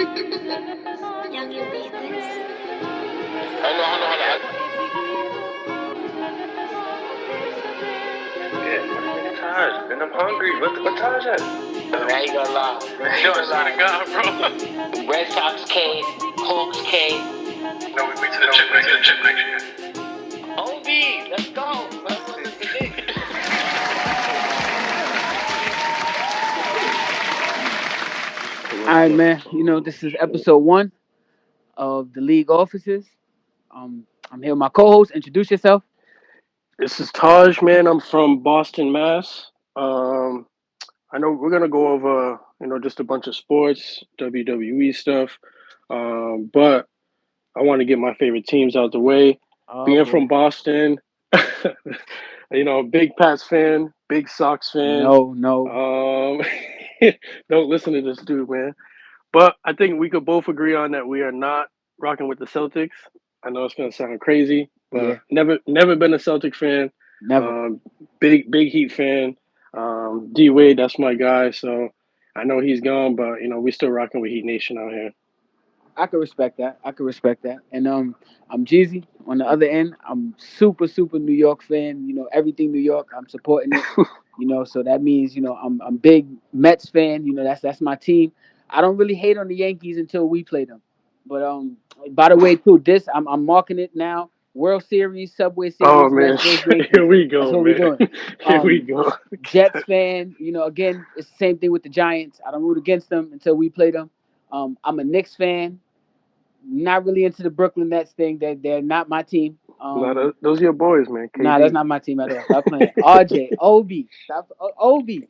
Yang you beat this. Yeah, what nigga Taj? Man, I'm hungry. What Taj at? I ain't gonna lie. Yo, I swear to God, bro. Red Sox K, Hawks K. No, we wait till the chip next year. OB, let's go. Let's go to the Knicks. All right, man. This is episode 1 of the League Offices. I'm here with my co-host. Introduce yourself. This is Taj, man. I'm from Boston, Mass. I know we're gonna go over, just a bunch of sports, WWE stuff. But I want to get my favorite teams out the way. Oh Being boy. from Boston, big Pats fan, big Sox fan. No. Um, don't listen to this dude, man. But I think we could both agree on that we are not rocking with the Celtics. I know it's gonna sound crazy, Yeah, but never been a Celtic fan. never. Um, big Heat fan. D Wade, that's my guy. So I know he's gone, but we still rocking with Heat Nation out here. I could respect that. And I'm Jeezy on the other end. I'm super New York fan. Everything New York. I'm supporting it. So that means I'm big Mets fan. That's my team. I don't really hate on the Yankees until we play them. But by the way, too, this I'm marking it now. World Series, Subway Oh Series, man, Mets versus here Yankees. we That's go, what we're man. doing. Here we Um, go. Jets fan, again, it's the same thing with the Giants. I don't root against them until we play them. I'm a Knicks fan. Not really into the Brooklyn Nets thing. They're not my team. Those are your boys, man. Nah, that's KD. not my team at all. Stop playing. RJ, Obi, stop. Obi,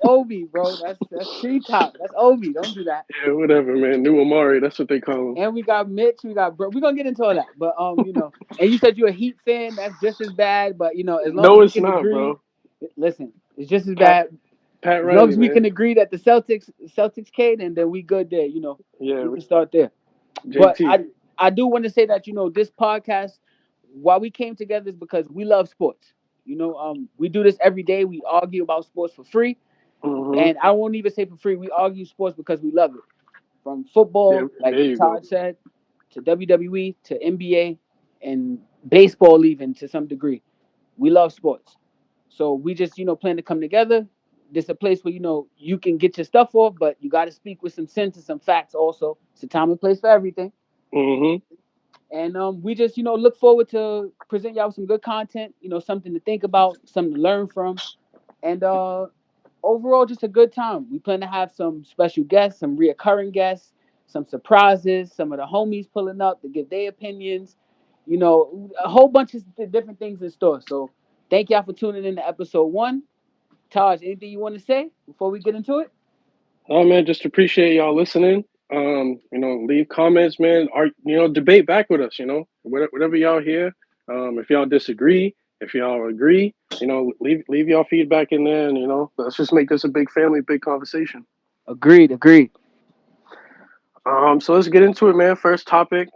Obi, bro. That's treetop. That's Obi. Don't do that. Yeah, whatever, man. New Amari, that's what they call him. And we got Mitch. We got bro. We're gonna get into all that. But and you said you're a Heat fan. That's just as bad. But as long as No, we it's can not, agree, bro. listen, it's just as Pat bad. Pat As long Riley, as we man. can agree that the Celtics came, and then we good there. Yeah, We can start there. But JT. I do want to say that this podcast, why we came together is because we love sports. We do this every day. We argue about sports for free, Hmm. and I won't even say for free. We argue sports because we love it. From Yeah, football, like there you go. Todd said, to WWE, to NBA, and baseball, even to some degree. We love sports. So we just, plan to come together. This a place where, you can get your stuff off, but you got to speak with some sense and some facts also. It's a time and place for everything. Hmm. And we just, look forward to present y'all with some good content, something to think about, something to learn from. And overall, just a good time. We plan to have some special guests, some reoccurring guests, some surprises, some of the homies pulling up to give their opinions, a whole bunch of different things in store. So thank y'all for tuning in to episode 1. Taj, anything you want to say before we get into it? Oh man, just appreciate y'all listening. Leave comments, man. Debate back with us. Whatever y'all hear. If y'all disagree, if y'all agree, leave y'all feedback in there, and let's just make this a big family, big conversation. Agreed. So let's get into it, man. First topic.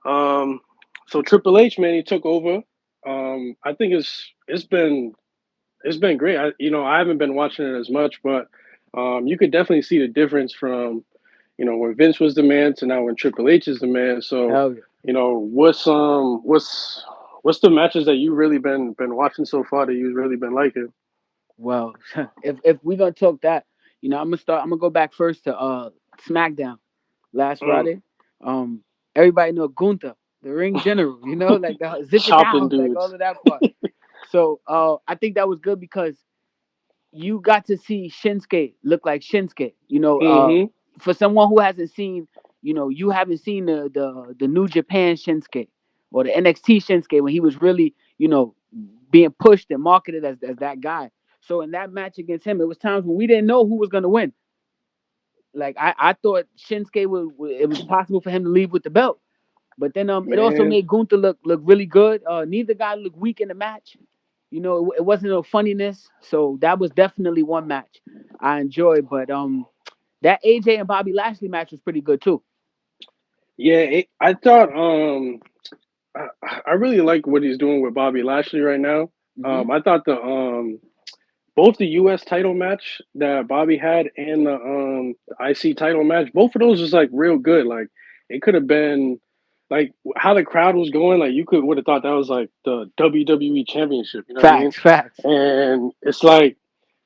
Um, so Triple H, man, he took over. I think it's been great. I haven't been watching it as much, but you could definitely see the difference from when Vince was the man to now when Triple H is the man. So Hell yeah. what's the matches that you really been watching so far that you've really been liking? Well, if we're gonna talk that, I'm gonna go back first to SmackDown last Mm, Friday. Um, everybody know Gunther, the ring general, like the zip it chopping down, like all dudes. of that part. So I think that was good because you got to see Shinsuke look like Shinsuke. Hmm. For someone who hasn't seen, you haven't seen the New Japan Shinsuke or the NXT Shinsuke when he was really, being pushed and marketed as that guy. So in that match against him, it was times when we didn't know who was gonna win. Like I thought Shinsuke it was possible for him to leave with the belt, but then it also Man, made Gunther look really good. Neither guy looked weak in the match. It wasn't no funniness. So that was definitely one match I enjoyed. But that AJ and Bobby Lashley match was pretty good too. yeah, I thought I really like what he's doing with Bobby Lashley right now. Hmm. I thought both the U.S. title match that Bobby had and the IC title match, both of those was like real good. Like it could have been like how the crowd was going. Like you could would have thought that was like the WWE Championship. You know what I mean? Facts, facts. And it's like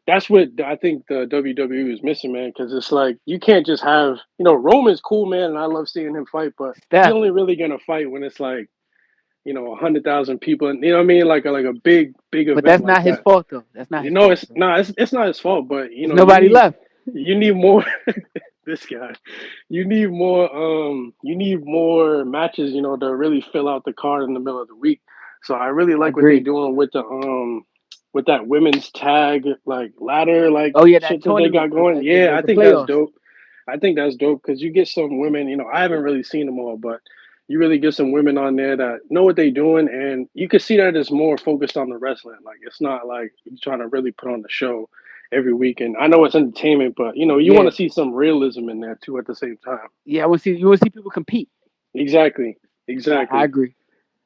that's what I think the WWE is missing, man. Because it's like you can't just have Roman's cool, man, and I love seeing him fight, but he Steph, only really gonna fight when it's like 100,000 people, and you know what I mean, like a big but event that's like not his that. fault though. That's not his fault. It's So not it's not his fault, but there's you nobody left. need more. This guy, you need more matches, to really fill out the card in the middle of the week. So I really like what they're Agreed. doing with that women's tag like ladder like Oh yeah, that shit that they tournament, got going. Yeah, I the think that's playoffs. dope. I think that's dope because you get some women. I haven't really seen them all, but you really get some women on there that know what they're doing, and you can see that it's more focused on the wrestling. Like it's not like you're trying to really put on the show every week. And I know it's entertainment, but you want Yeah, to see some realism in there too at the same time. yeah. I want to see you want to see people compete. Exactly, I exactly. agree.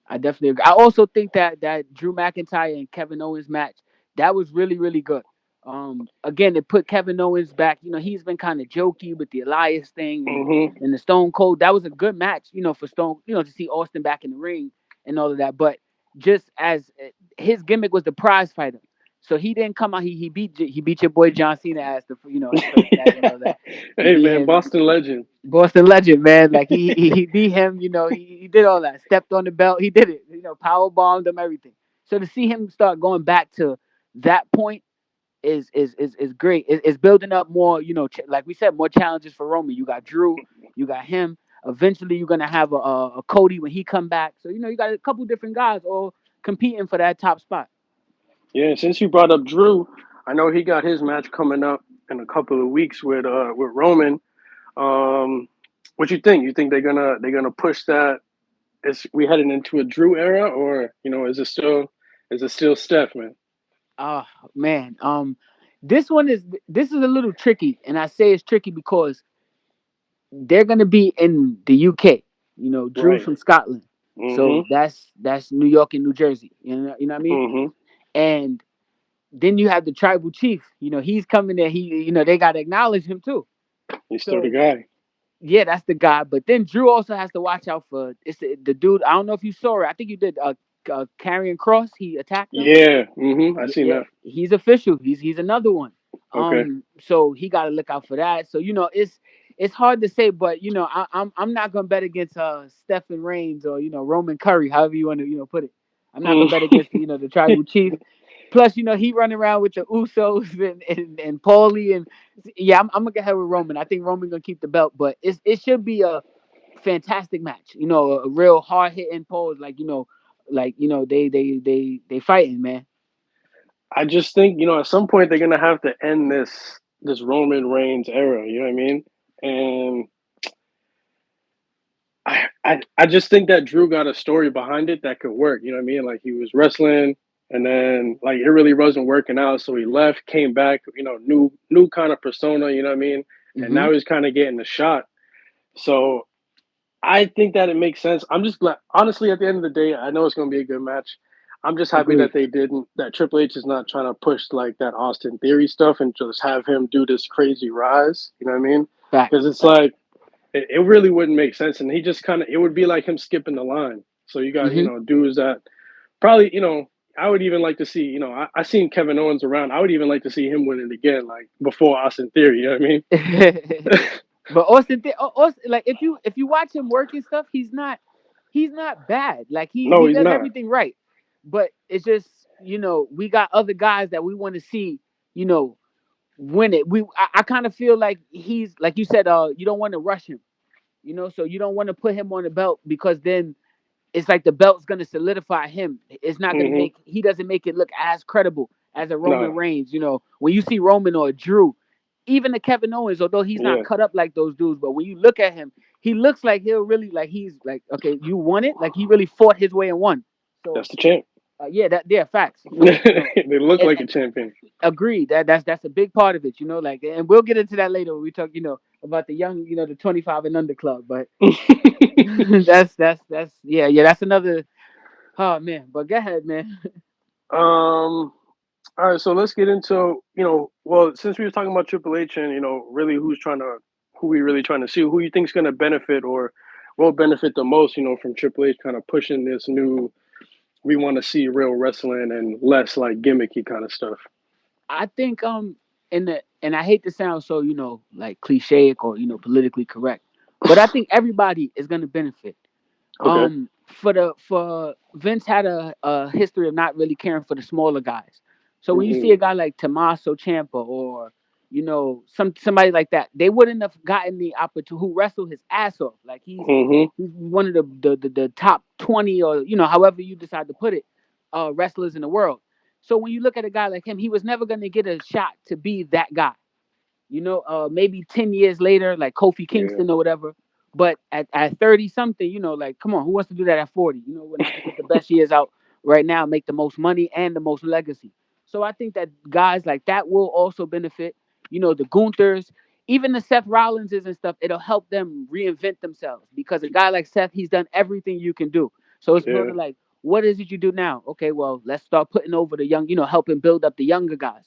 I definitely agree. I also think that Drew McIntyre and Kevin Owens match that was really really good. Again, it put Kevin Owens back. He's been kind of jokey with the Elias thing Hmm. and the Stone Cold. That was a good match. For Stone. To see Austin back in the ring and all of that. But just as his gimmick was the prize fighter, so he didn't come out. He beat your boy John Cena as the his first match and all that. He Hey beat man, him. Boston legend. Boston legend, man. Like he beat him. He did all that. Stepped on the belt. He did it. Power bombed him. Everything. So to see him start going back to that point is great. It's building up more. Like we said, more challenges for Roman. You got Drew. You got him. Eventually, you're gonna have a Cody when he come back. So you got a couple different guys all competing for that top spot. Yeah, since you brought up Drew, I know he got his match coming up in a couple of weeks with Roman. Um, what you think? You think they're gonna push that? Is we heading into a Drew era, or is it still Steph, man? Oh man. This is a little tricky, and I say it's tricky because they're gonna be in the UK. Drew's Right. from Scotland, so Mhm. that's New York and New Jersey. You know what I mean? Mhm. And then you have the tribal chief. He's coming there. They gotta acknowledge him too. He's still the So guy. yeah, that's the guy. But then Drew also has to watch out for it's the dude. I don't know if you saw it. I think you did. Carrying Cross. He attacked him. Yeah. Mhm. I seen Yeah, that. he's official. He's another one. Okay. So he got to look out for that. So it's hard to say, but I'm not gonna bet against Stephen Reigns or Roman Curry, however you want to put it. I'm not gonna bet Mm. against the tribal chief. Plus, he running around with the Usos and Paulie and yeah, I'm gonna get ahead with Roman. I think Roman gonna keep the belt, but it should be a fantastic match. A real hard hitting pose, they fighting, man. I just think at some point they're gonna have to end this Roman Reigns era. You know what I mean? And I just think that Drew got a story behind it that could work. You know what I mean? Like he was wrestling, and then like it really wasn't working out, so he left, came back. New kind of persona. You know what I mean? And Hmm. now he's kind of getting the shot. So I think that it makes sense. I'm just glad, honestly, at the end of the day, I know it's going to be a good match. I'm just happy that Agreed. they didn't, that Triple H is not trying to push like that Austin Theory stuff and just have him do this crazy rise. You know what I mean? Because Facts. it's Facts. like, it really wouldn't make sense. And he just kind of, it would be like him skipping the line. So you got, Hmm. dudes that probably, I would even like to see, I seen Kevin Owens around. I would even like to see him win it again, like before Austin Theory. You know what I mean? But Austin, like if you watch him work and stuff, he's not bad. Like he No, he he's does not. everything right. But it's just we got other guys that we want to see you know win it. I kind of feel like he's like you said. You don't want to rush him. So you don't want to put him on the belt because then it's like the belt's gonna solidify him. It's not gonna Hmm. make he doesn't make it look as credible as a Roman No, Reigns. When you see Roman or Drew, even the Kevin Owens, although he's not yeah, cut up like those dudes, but when you look at him, he looks like he'll really like he's like okay, you won it, like he really fought his way and won. So that's the champ. yeah, facts. So They look and, like a champion. agreed that's a big part of it. Like, and we'll get into that later when we talk, about the young, the 25 and under club, but. That's yeah, that's another. Oh man, but go ahead, man. um, All right, so let's get into, well, since we were talking about Triple H and, really who we really trying to see, who you think's going to benefit or will benefit the most, from Triple H kind of pushing this new, we want to see real wrestling and less like gimmicky kind of stuff. I think and I hate to sound so like cliche or politically correct, but I think everybody is gonna benefit. Okay. For Vince had a history of not really caring for the smaller guys. So when you see Hmm. a guy like Tommaso Ciampa or somebody like that, they wouldn't have gotten the opportunity who wrestled his ass off. Like Hmm. he's one of the top 20 or however you decide to put it, wrestlers in the world. So when you look at a guy like him, he was never going to get a shot to be that guy. Maybe 10 years later, like Kofi Yeah. Kingston or whatever. But at 30 something, like, come on, who wants to do that at 40? We're not going to get the best years out right now, make the most money and the most legacy. So I think that guys like that will also benefit, the Gunthers, even the Seth Rollinses and stuff. It'll help them reinvent themselves because a guy like Seth, he's done everything you can do. So it's more Yeah. to like, what is it you do now? Okay, well, let's start putting over the young, helping build up the younger guys.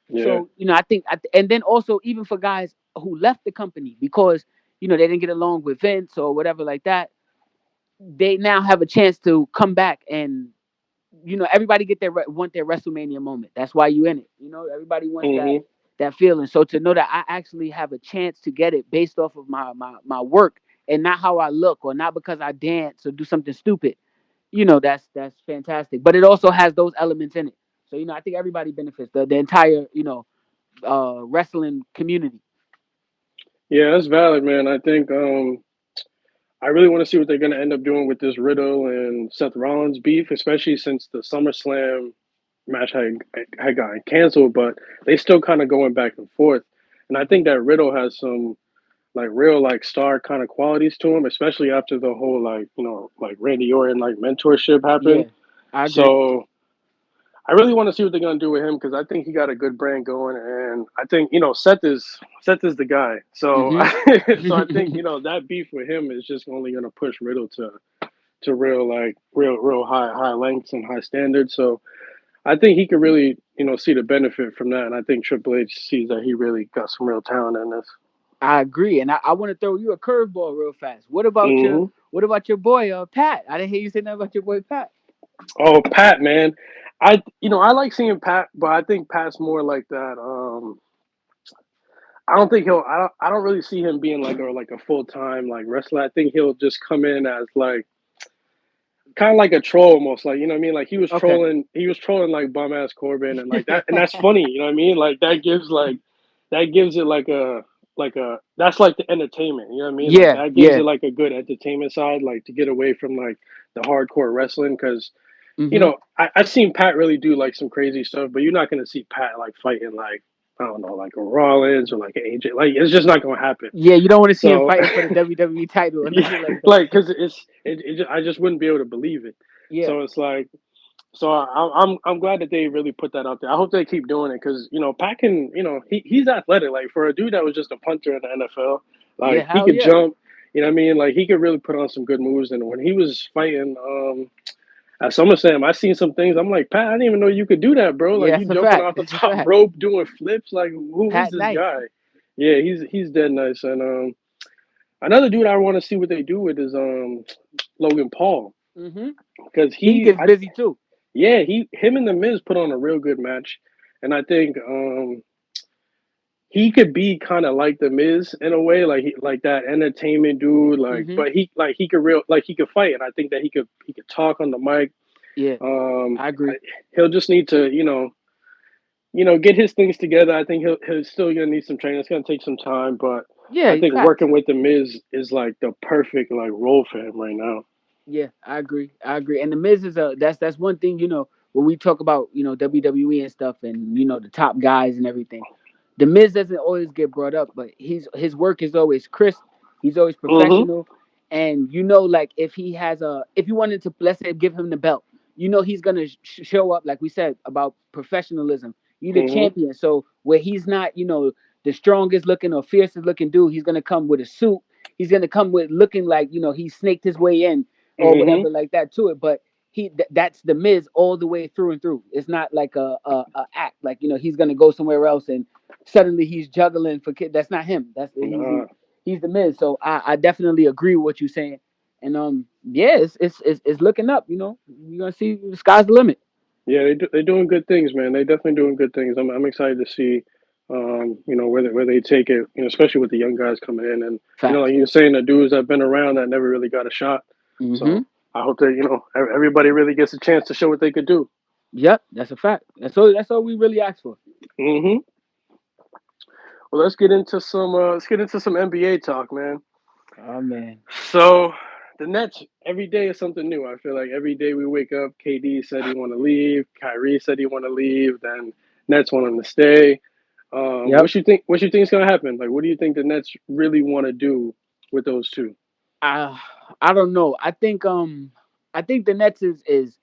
Yeah. So I think, and then also even for guys who left the company because they didn't get along with Vince or whatever like that, they now have a chance to come back and everybody get want their WrestleMania moment. That's why you in it. Everybody wants that Hmm. feeling. So to know that I actually have a chance to get it based off of my work and not how I look or not because I dance or do something stupid. That's fantastic. But it also has those elements in it. So I think everybody benefits the entire wrestling community. Yeah, that's valid, man. I think I really want to see what they're going to end up doing with this Riddle and Seth Rollins beef, especially since the SummerSlam match had gotten canceled, but they still kind of going back and forth. And I think that Riddle has some like real like star kind of qualities to him, especially after the whole like like Randy Orton like mentorship happened. Yeah, I agree. So I really want to see what they're gonna do with him because I think he got a good brand going, and I think Seth is the guy. So Hmm. so I think that beef with him is just only gonna push Riddle to real like real high lengths and high standards. So I think he could really see the benefit from that, and I think Triple H sees that he really got some real talent in this. I agree, and I want to throw you a curveball real fast. Hmm. What about your boy Pat? I didn't hear you say nothing about your boy Pat. Oh, Pat, man, I like seeing Pat, but I think Pat's more like that. I don't think he'll. I don't really see him being like a full time like wrestler. I think he'll just come in as like kind of like a troll almost, like what I mean. Like he was Okay. trolling. He was trolling like bum ass Corbin and like that, and that's funny. You know what I mean? That gives it like a that's like the entertainment. You know what I mean? Like Yeah, that gives yeah. it like a good entertainment side, like to get away from like the hardcore wrestling because Hmm. I've seen Pat really do like some crazy stuff, but you're not gonna see Pat like fighting like I don't know, like a Rollins or like an AJ. Like it's just not gonna happen. Yeah, you don't want to see him So, fighting for the WWE title or yeah, nothing like that. like because I just wouldn't be able to believe it. Yeah. So it's like so I'm glad that they really put that out there. I hope they keep doing it because Pat can he's athletic. Like for a dude that was just a punter in the NFL, Yeah, like he hell could yeah. jump. You know what I mean? Like he could really put on some good moves. And when he was fighting at SummerSlam, I seen some things. I'm like, Pat, I didn't even know you could do that, bro. Like Yeah, you that's a jumping fact. off the That's a top fact. rope, doing flips. Like who's Pat this nice. guy? Yeah, he's dead nice. And another dude I want to see what they do with is Logan Paul Hmm. because He gets busy too. him and the Miz put on a real good match, and I think he could be kind of like the Miz in a way, like that entertainment dude. Like, Hmm. but he could he could fight, and I think that he could talk on the mic. Yeah, Um, I agree. he'll just need to get his things together. I think he's still gonna need some training. It's gonna take some time, but I Yeah, think facts. working with the Miz is like the perfect like role for him right now. Yeah, I agree. I agree. And the Miz is that's one thing, when we talk about, WWE and stuff and the top guys and everything. The Miz doesn't always get brought up, but his work is always crisp. He's always Hmm. professional. And like if you wanted to, let's say, give him the belt, he's gonna show up, like we said about professionalism. You're the Hmm. champion. So where he's not, the strongest looking or fiercest looking dude, he's gonna come with a suit. He's gonna come with looking like, he snaked his way in or Hmm. whatever like that to it. But that's the Miz all the way through and through. It's not like a act like he's gonna go somewhere else and suddenly he's juggling for kid. That's not him. That's Nah. he's the Miz. So I definitely agree with what you're saying. And yeah, it's looking up. You're gonna see the sky's the limit. Yeah, they're doing good things, man. They definitely doing good things. I'm excited to see, where they take it. Especially with the young guys coming in, and Facts. like you're saying, the dudes that have been around that never really got a shot. Mm-hmm. So I hope that everybody really gets a chance to show what they could do. Yep, that's a fact. That's all we really asked for. Hmm. Well, let's get into some NBA talk, man. Oh man. So the Nets, every day is something new. I feel like every day we wake up, KD said he want to leave, Kyrie said he want to leave, then Nets want him to stay. Yep. What you think is gonna happen? Like, what do you think the Nets really want to do with those two? I I don't know. I think the Nets is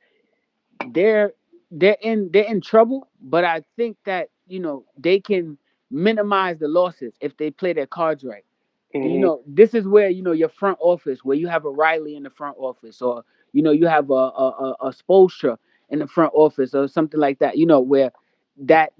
they're they're in trouble, but I think that they can minimize the losses if they play their cards right. Hmm. This is where your front office, where you have a Riley in the front office, or you have a Spoelstra in the front office, or something like that. Where that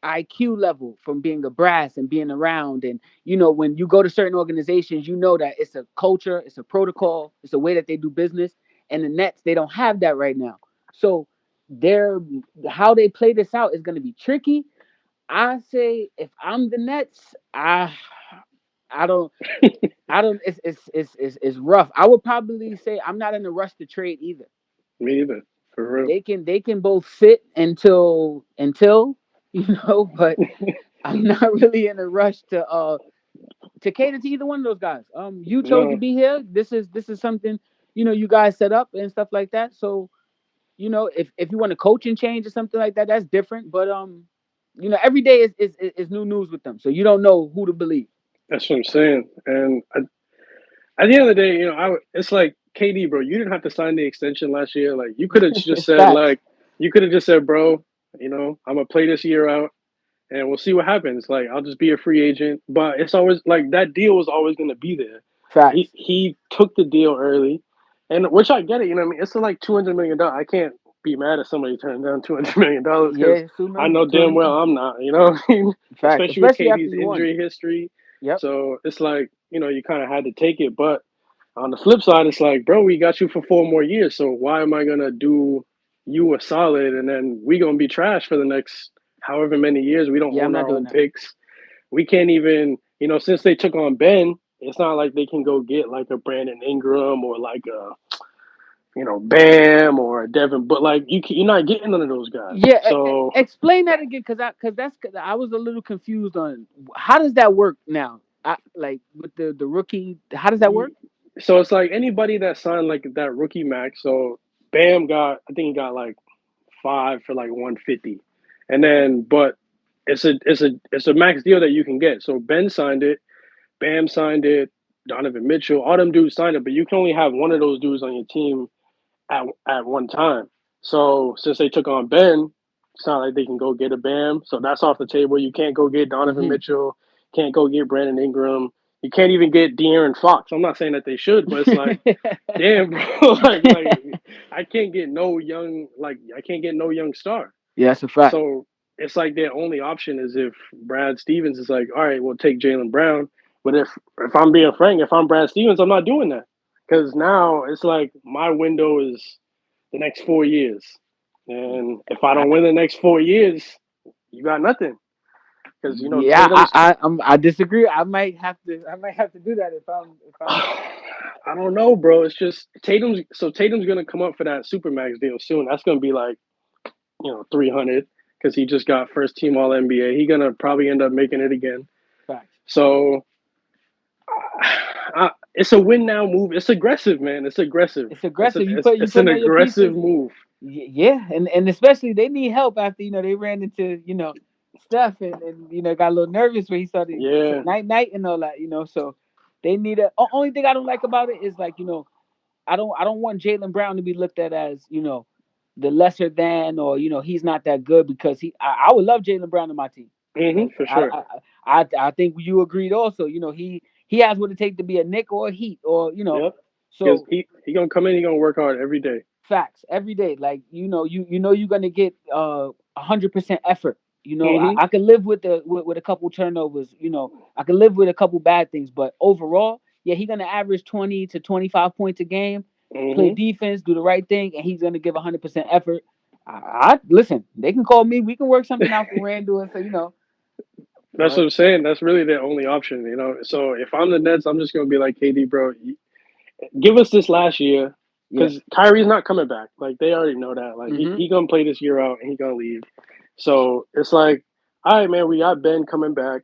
IQ level from being a brass and being around, and when you go to certain organizations, that it's a culture, it's a protocol, it's a way that they do business. And the Nets, they don't have that right now. So they're how they play this out is going to be tricky. I say if I'm the Nets, I don't I don't. It's rough. I would probably say I'm not in a rush to trade either. Me either, for real. They can both sit until but I'm not really in a rush to cater to either one of those guys. You chose to No, be here. This is something you guys set up and stuff like that. So if you want to coach and change or something like that, that's different. But every day is new news with them, so you don't know who to believe. that's what I'm saying. And at the end of the day, it's like KD, bro. You didn't have to sign the extension last year. Like, you could have just said, Facts. like, bro, I'm gonna play this year out, and we'll see what happens. Like, I'll just be a free agent. But it's always like that deal was always gonna be there. He Facts. he took the deal early, and which I get it. You know what I mean? It's like $200 million. I can't be mad at somebody turning down $200 million because Yeah, two I million, know damn 200 well million. I'm not. You know what I mean? Facts, Especially with especially after KD's you won. injury history. Yep. So it's like you kind of had to take it. But on the flip side, it's like, bro, we got you for 4 more years. So why am I gonna do you a solid and then we gonna be trash for the next however many years? We don't Yeah, I'm own not our doing own that. picks. We can't even, since they took on Ben, it's not like they can go get like a Brandon Ingram or like a, Bam or a Devin, but like you're not getting none of those guys. Yeah, So, explain that again, cause I was a little confused on how does that work now. Like with the rookie, how does that work? so it's like anybody that signed like that rookie max. So Bam I think he got like 5 for like 150, and then but it's a max deal that you can get. So Ben signed it, Bam signed it, Donovan Mitchell, all them dudes signed it, but you can only have one of those dudes on your team at one time. So since they took on Ben, it's not like they can go get a Bam. So that's off the table. You can't go get Donovan Hmm. Mitchell. Can't go get Brandon Ingram. You can't even get De'Aaron Fox. I'm not saying that they should, but it's like, damn, bro, like I can't get no young star. Yeah, that's a fact. So it's like their only option is if Brad Stevens is like, all right, we'll take Jalen Brown. But if I'm being frank, if I'm Brad Stevens, I'm not doing that because now it's like my window is the next 4 years, and if I I, don't win the next 4 years, you got nothing because yeah, Tatum's. I disagree. I might have to do that if I'm. I don't know, bro. It's just Tatum's gonna come up for that supermax deal soon. That's gonna be like 300 because he just got first team All NBA. He gonna probably end up making it again. Facts. So it's a win now move. It's aggressive, man. It's aggressive. It's aggressive. You It's an putting all your aggressive pieces. move. Yeah, and especially they need help after they ran into Steph and got a little nervous when he started saying Yeah. night and all that. So they need only thing I don't like about it is like I don't want Jalen Brown to be looked at as the lesser than, or he's not that good, because I would love Jalen Brown in my team. Like For sure. I think you agreed also. He has what it takes to be a Nick or a Heat, or Yep. Because so he gonna come in. He gonna work hard every day. Facts every day. Like you know you're gonna get 100% effort. Hmm. I could live with with a couple turnovers. I could live with a couple bad things, but overall, yeah, he's gonna average 20 to 25 points a game, play Hmm. defense, do the right thing, and he's gonna give 100% effort. I listen. They can call me. We can work something out for Randall, and so. That's But what I'm saying. That's really their only option, you know. So if I'm the Nets, I'm just gonna be like, KD, bro, give us this last year yeah. because Kyrie's not coming back. Like they already know that. Like he, Hmm. he gonna play this year out and he gonna leave. So it's like, all right, man, we got Ben coming back.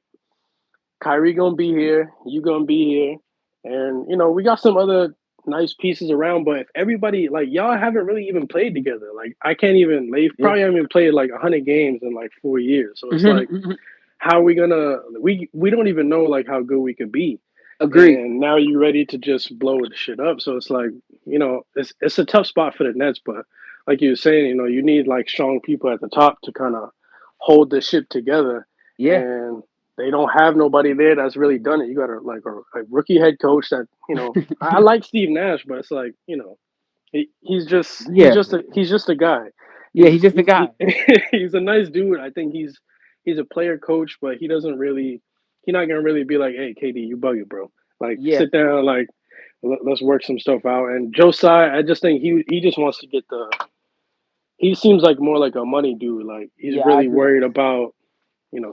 Kyrie gonna be here. You gonna be here, and we got some other nice pieces around. But if everybody like y'all haven't really even played together, like I can't even. They Yeah. probably haven't even played like 100 games in like 4 years. So it's like, how are we gonna? We don't even know like how good we could be, Agreed. and now you're ready to just blow the shit up. So it's like, it's a tough spot for the Nets, but like you were saying, you need like strong people at the top to kind of hold the ship together, Yeah. and they don't have nobody there that's really done it. You got a rookie head coach that I like Steve Nash, but it's like he's just he's Yeah. just a he's just a guy. Yeah. He's just a guy. He's a nice dude. I think he's a player coach, but he's not gonna really be like, hey, KD, you bug it, bro. Like Yeah. sit down, like let's work some stuff out. And Josiah, I just think he just wants to get the. He seems like more like a money dude. Like he's Yeah. I really agree. worried about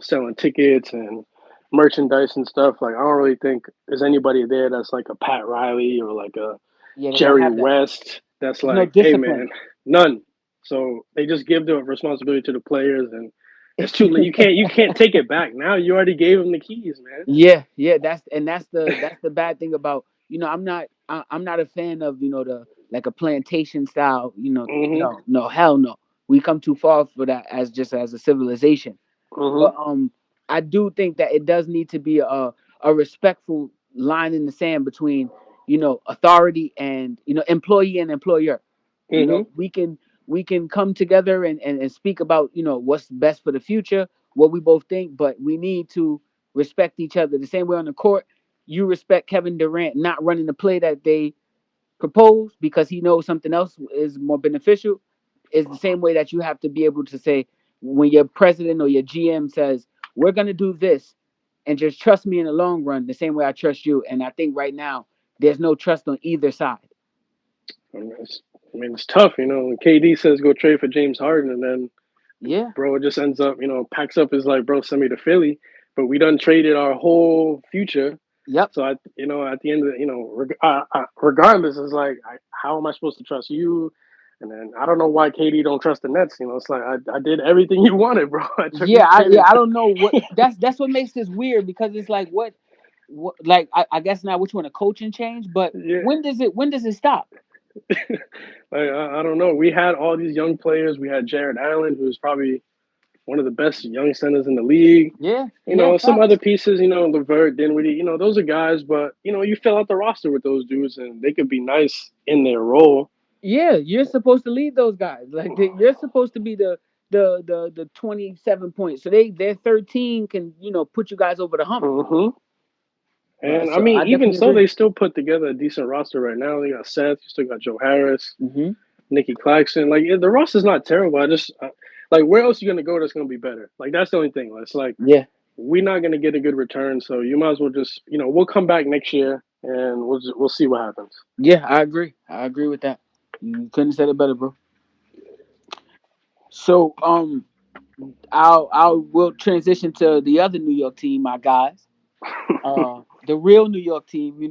selling tickets and merchandise and stuff. Like I don't really think there's anybody there that's like a Pat Riley or like a Yeah. They don't Jerry have that. West that's There's no like, hey discipline. man, none. So they just give the responsibility to the players, and it's too late. You can't take it back now. You already gave them the keys, man. Yeah, yeah, that's the bad thing about I'm not a fan of the like a plantation style. Mhm. No, no, hell no. We come too far for that as just as a civilization. Mhm. But I do think that it does need to be a respectful line in the sand between authority and employee and employer. Mhm. We can come together and speak about what's best for the future, what we both think, but we need to respect each other the same way on the court. You respect Kevin Durant not running the play that they propose because he knows something else is more beneficial. Is the same way that you have to be able to say when your president or your GM says we're going to do this and just trust me in the long run the same way I trust you. And I think right now there's no trust on either side. It's tough, when KD says go trade for James Harden, and then Yeah. bro just ends up, packs up his like, bro, send me to Philly, but we done traded our whole future. Yep. So at the end of regardless, it's like, how am I supposed to trust you? And then I don't know why KD don't trust the Nets. It's like I did everything you wanted, bro. Yeah, We traded. I don't know what that's what makes this weird because it's like what like I guess now which one a coaching change, but Yeah, when does it stop? like I don't know. We had all these young players. We had Jared Allen, who's probably one of the best young centers in the league. Yeah, yeah, Some other facts. pieces, Levert, Dinwiddie, those are guys, but you fill out the roster with those dudes, and they could be nice in their role. Yeah, you're supposed to lead those guys. Like you're supposed to be the 27 points. So their 13 can put you guys over the hump. Hmm. But And I so mean, I even definitely so, agree. they still put together a decent roster right now. They got Seth, you still got Joe Harris, Hmm. Nicky Claxton. Like the roster's not terrible. Like where else are you gonna go that's gonna be better? Like that's the only thing. It's like Yeah, we're not gonna get a good return, so you might as well just we'll come back next year and we'll see what happens. yeah, I agree. I agree with that. You couldn't have said it better, bro. So I'll will transition to the other New York team, my guys. The real New York team. Here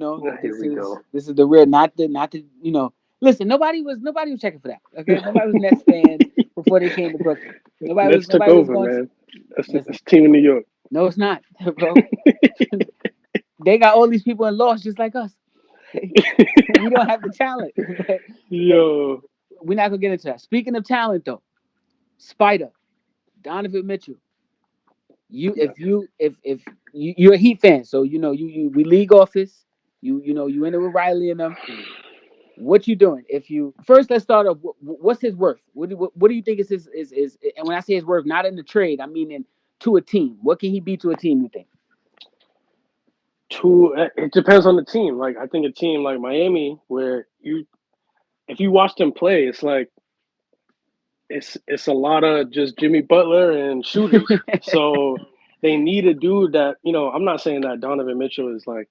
we go. This is the real, not the. Listen, nobody was checking for that. Okay, nobody was Nets fans before they came to Brooklyn. Nets took Nobody was over, going to man. That's listen. the team in New York. No, it's not, bro. They got all these people in loss just like us. We don't have the talent, but Yo. we're not gonna get into that. Speaking of talent, though, Spider, Donovan Mitchell. If you're a Heat fan, so we league office. You in it with Riley and them. What you doing? If you first, let's start off. What's his worth? What do you think is his is? And when I say his worth, not in the trade, I mean to a team. What can he be to a team? You think? It depends on the team. Like I think a team like Miami, where if you watch them play, it's like it's a lot of just Jimmy Butler and shooters. So they need a dude that, I'm not saying that Donovan Mitchell is like,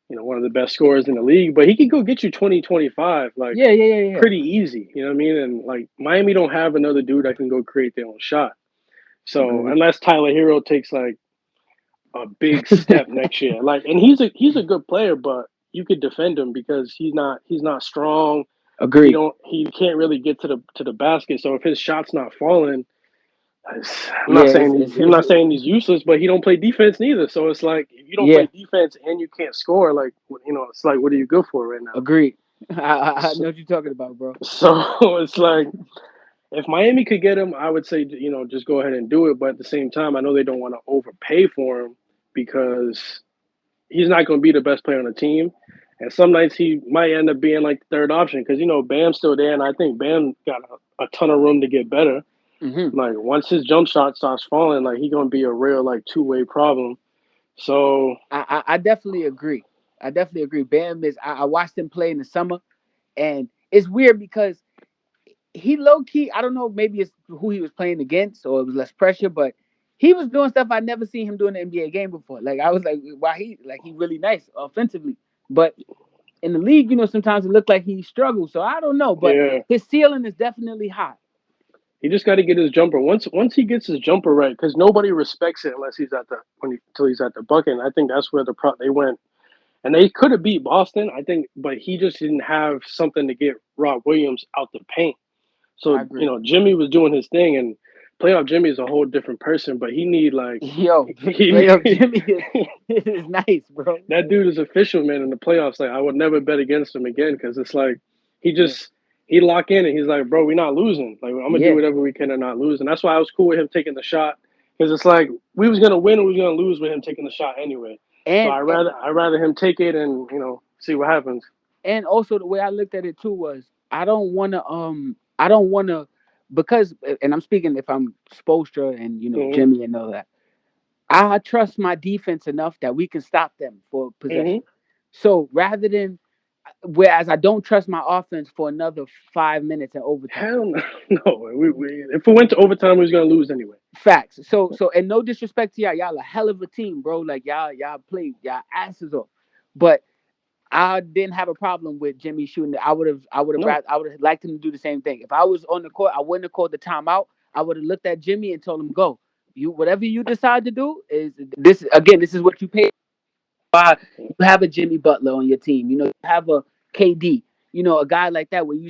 one of the best scorers in the league, but he can go get you 20, 25, like Yeah, yeah, yeah, yeah. pretty easy. You know what I mean? And like Miami don't have another dude that can go create their own shot. So Agreed. unless Tyler Hero takes like a big step next year, like, and he's a good player, but you could defend him because he's not strong. Agreed. He can't really get to the basket. So if his shot's not falling, I'm not Yeah, saying I'm not saying he's useless, but he don't play defense neither. So it's like if you don't yeah. play defense and you can't score, like it's like what are you good for right now? Agreed. I So, know what you're talking about, bro. so it's like if Miami could get him, I would say just go ahead and do it. But at the same time, I know they don't want to overpay for him because he's not going to be the best player on the team. And some nights he might end up being like the third option because Bam's still there, and I think Bam got a ton of room to get better. Hmm. Like once his jump shot starts falling, like he's gonna be a real like two-way problem. So I definitely agree. I definitely agree. Bam is. I watched him play in the summer, and it's weird because he low key. I don't know. Maybe it's who he was playing against, or it was less pressure, but he was doing stuff I never seen him do in the NBA game before. Like I was like, wow, he really nice offensively, but in the league, sometimes it looked like he struggled. So I don't know, but yeah, his ceiling is definitely high. he just got to get his jumper. Once he gets his jumper right, because nobody respects it unless he's at the until he's at the bucket. And I think that's where they went, and they could have beat Boston. I think, but he just didn't have something to get Rob Williams out the paint. I So agree. Jimmy was doing his thing, and playoff Jimmy is a whole different person. But he need like Yo, he playoff need, Jimmy is nice, bro. that dude is official, man. In the playoffs, like I would never bet against him again because it's like he Yeah, just he lock in and he's like, bro, we're not losing. Like I'm gonna do yeah, whatever we can to not lose, and that's why I was cool with him taking the shot because it's like we was gonna win or we was gonna lose with him taking the shot anyway. So and I rather him take it and see what happens. and also the way I looked at it too was I don't wanna because and I'm speaking if I'm Spoelstra and Hmm. Jimmy and all that. I trust my defense enough that we can stop them for Hmm. possession. So rather than whereas I don't trust my offense for another 5 minutes in overtime. Hell no, no. If we went to overtime, we was gonna lose anyway. Facts. So and no disrespect to y'all a hell of a team, bro. Like y'all played y'all asses off. But I didn't have a problem with Jimmy shooting. No, I would have liked him to do the same thing. If I was on the court, I wouldn't have called the timeout. I would have looked at Jimmy and told him, "Go. You whatever you decide to do is this again. This is what you pay. Why you have a Jimmy Butler on your team? You have a KD. A guy like that where you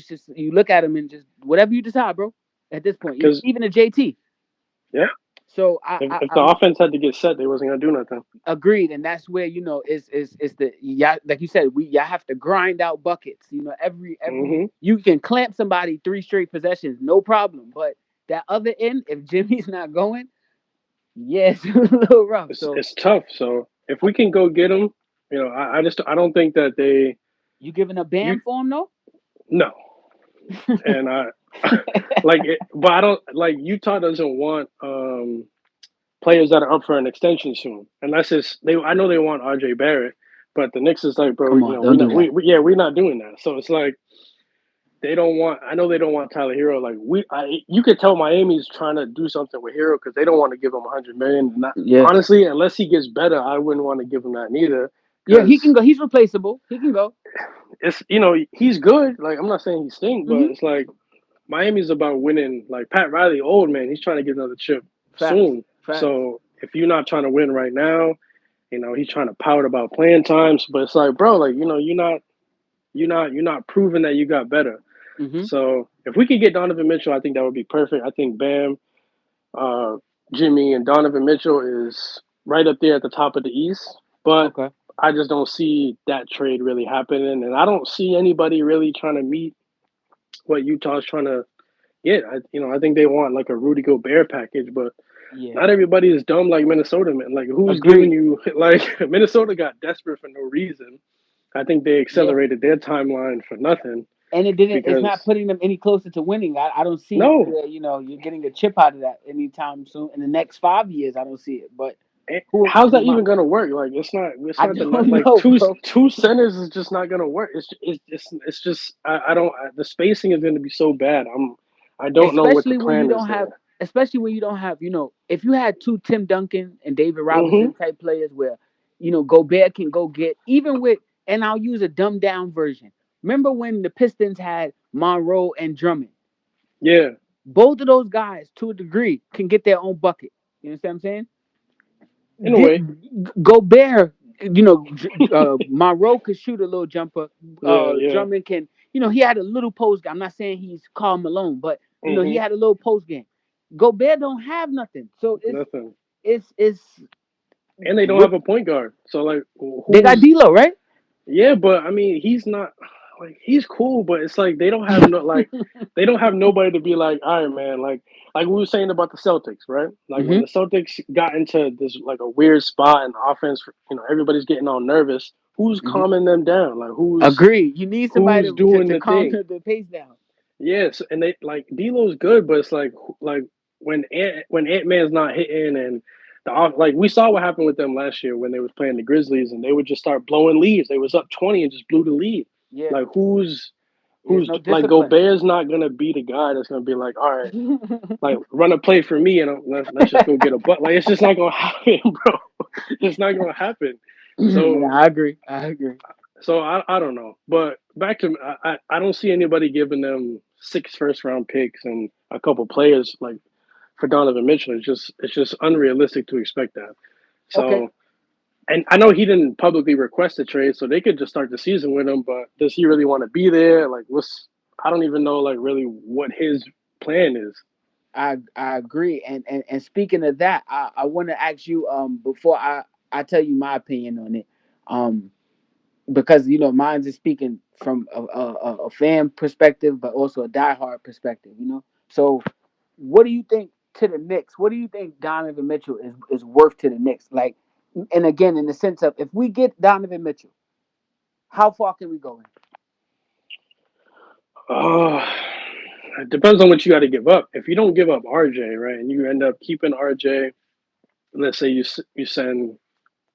look at him and just whatever you decide, bro. At this point, because even a JT. yeah, So if the I'm offense had to get set, they wasn't gonna do nothing. agreed, and that's where it's the y'all like you said y'all have to grind out buckets. Every Hmm. you can clamp somebody 3 straight possessions, no problem. But that other end, if Jimmy's not going, yes, a little rough. It's So it's tough. So if we can go get them, I don't think that they you giving a you bam for him though? no, and I like it, but I don't like Utah doesn't want players that are up for an extension soon, unless it's they. I know they want RJ Barrett, but the Knicks is like, bro, Come on, don't do that. we're not doing that. So it's like they don't want. I know they don't want Tyler Hero. Like you could tell Miami's trying to do something with Hero because they don't want to give him 100 million. Not Yeah, honestly, unless he gets better, I wouldn't want to give him that neither. yeah, he Because can go. He's replaceable. He can go. it's he's good. Like I'm not saying he stink, but Hmm. it's like Miami's about winning. Like Pat Riley, old man, he's trying to get another chip Facts, soon. facts. So if you're not trying to win right now, he's trying to pout about playing times. But it's like, bro, like you're not proving that you got better. Hmm. So if we could get Donovan Mitchell, I think that would be perfect. I think Bam, uh, Jimmy, and Donovan Mitchell is right up there at the top of the East. But Okay. I just don't see that trade really happening, and I don't see anybody really trying to meet what Utah's trying to get. I think they want like a Rudy Gobert package, but Yeah. not everybody is dumb like Minnesota, man. Like who's giving Agreed. you like Minnesota got desperate for no reason. I think they Yeah. accelerated their timeline for nothing And it's not because putting them any closer to winning. I don't see no, where you're getting a chip out of that anytime soon. In the next 5 years, I don't see it. But Who How's that am I? even gonna work? Like it's I not the don't like know, bro. two centers is just not gonna work. It's just I don't the spacing is gonna be so bad. I don't know what the Especially when you plan is don't have, there. especially when you don't have, if you had two Tim Duncan and David Hmm. Robinson type players where, Gobert can go get even with, and I'll use a dumbed down version. Remember when the Pistons had Monroe and Drummond? Yeah. Both of those guys, to a degree, can get their own bucket. You understand what I'm In a saying? way. Gobert, Monroe could shoot a little jumper. Yeah. Yeah. Drummond can, he had a little post game. I'm not saying he's Karl Malone, but he Hmm. had a little post game. Gobert don't have nothing, so Nothing. it's And they don't what have a point guard. So like they got who's D'Lo, right? yeah, but I mean he's not like he's cool, but it's like they don't have no like they don't have nobody to be like, all right, man, like we were saying about the Celtics, right? Like when Hmm. the Celtics got into this like a weird spot in offense, everybody's getting all nervous. Who's Hmm. calming them down? Like Agree. You need somebody who's doing to the calm thing? the pace down. Yes, and they like D'Lo's good, but it's like when Ant Man's not hitting and like we saw what happened with them last year when they was playing the Grizzlies and they would just start blowing leads. They was up 20 and just blew the lead. Yeah, Like there's who's no like discipline. Gobert's not gonna be the guy that's gonna be like, all right, like run a play for me and let's just go get a butt. Like it's just not gonna happen, bro. It's not gonna happen. Yeah, So I agree. I agree. I don't know, but back to I don't see anybody giving them 6 first round picks and a couple players like for Donovan Mitchell. It's just unrealistic to expect that. Okay. So and I know he didn't publicly request a trade, so they could just start the season with him. But does he really want to be there? Like what's I don't even know like really what his plan is. I agree. And speaking of that, I want to ask you before I tell you my opinion on it. Um because mine's is speaking from a fan perspective, but also a diehard perspective. So what do you think to the Knicks? What do you think Donovan Mitchell is worth to the Knicks? Like, and again, in the sense of if we get Donovan Mitchell, how far can we go? Oh, it depends on what you got to give up. If you don't give up RJ, right, and you end up keeping RJ, let's say you send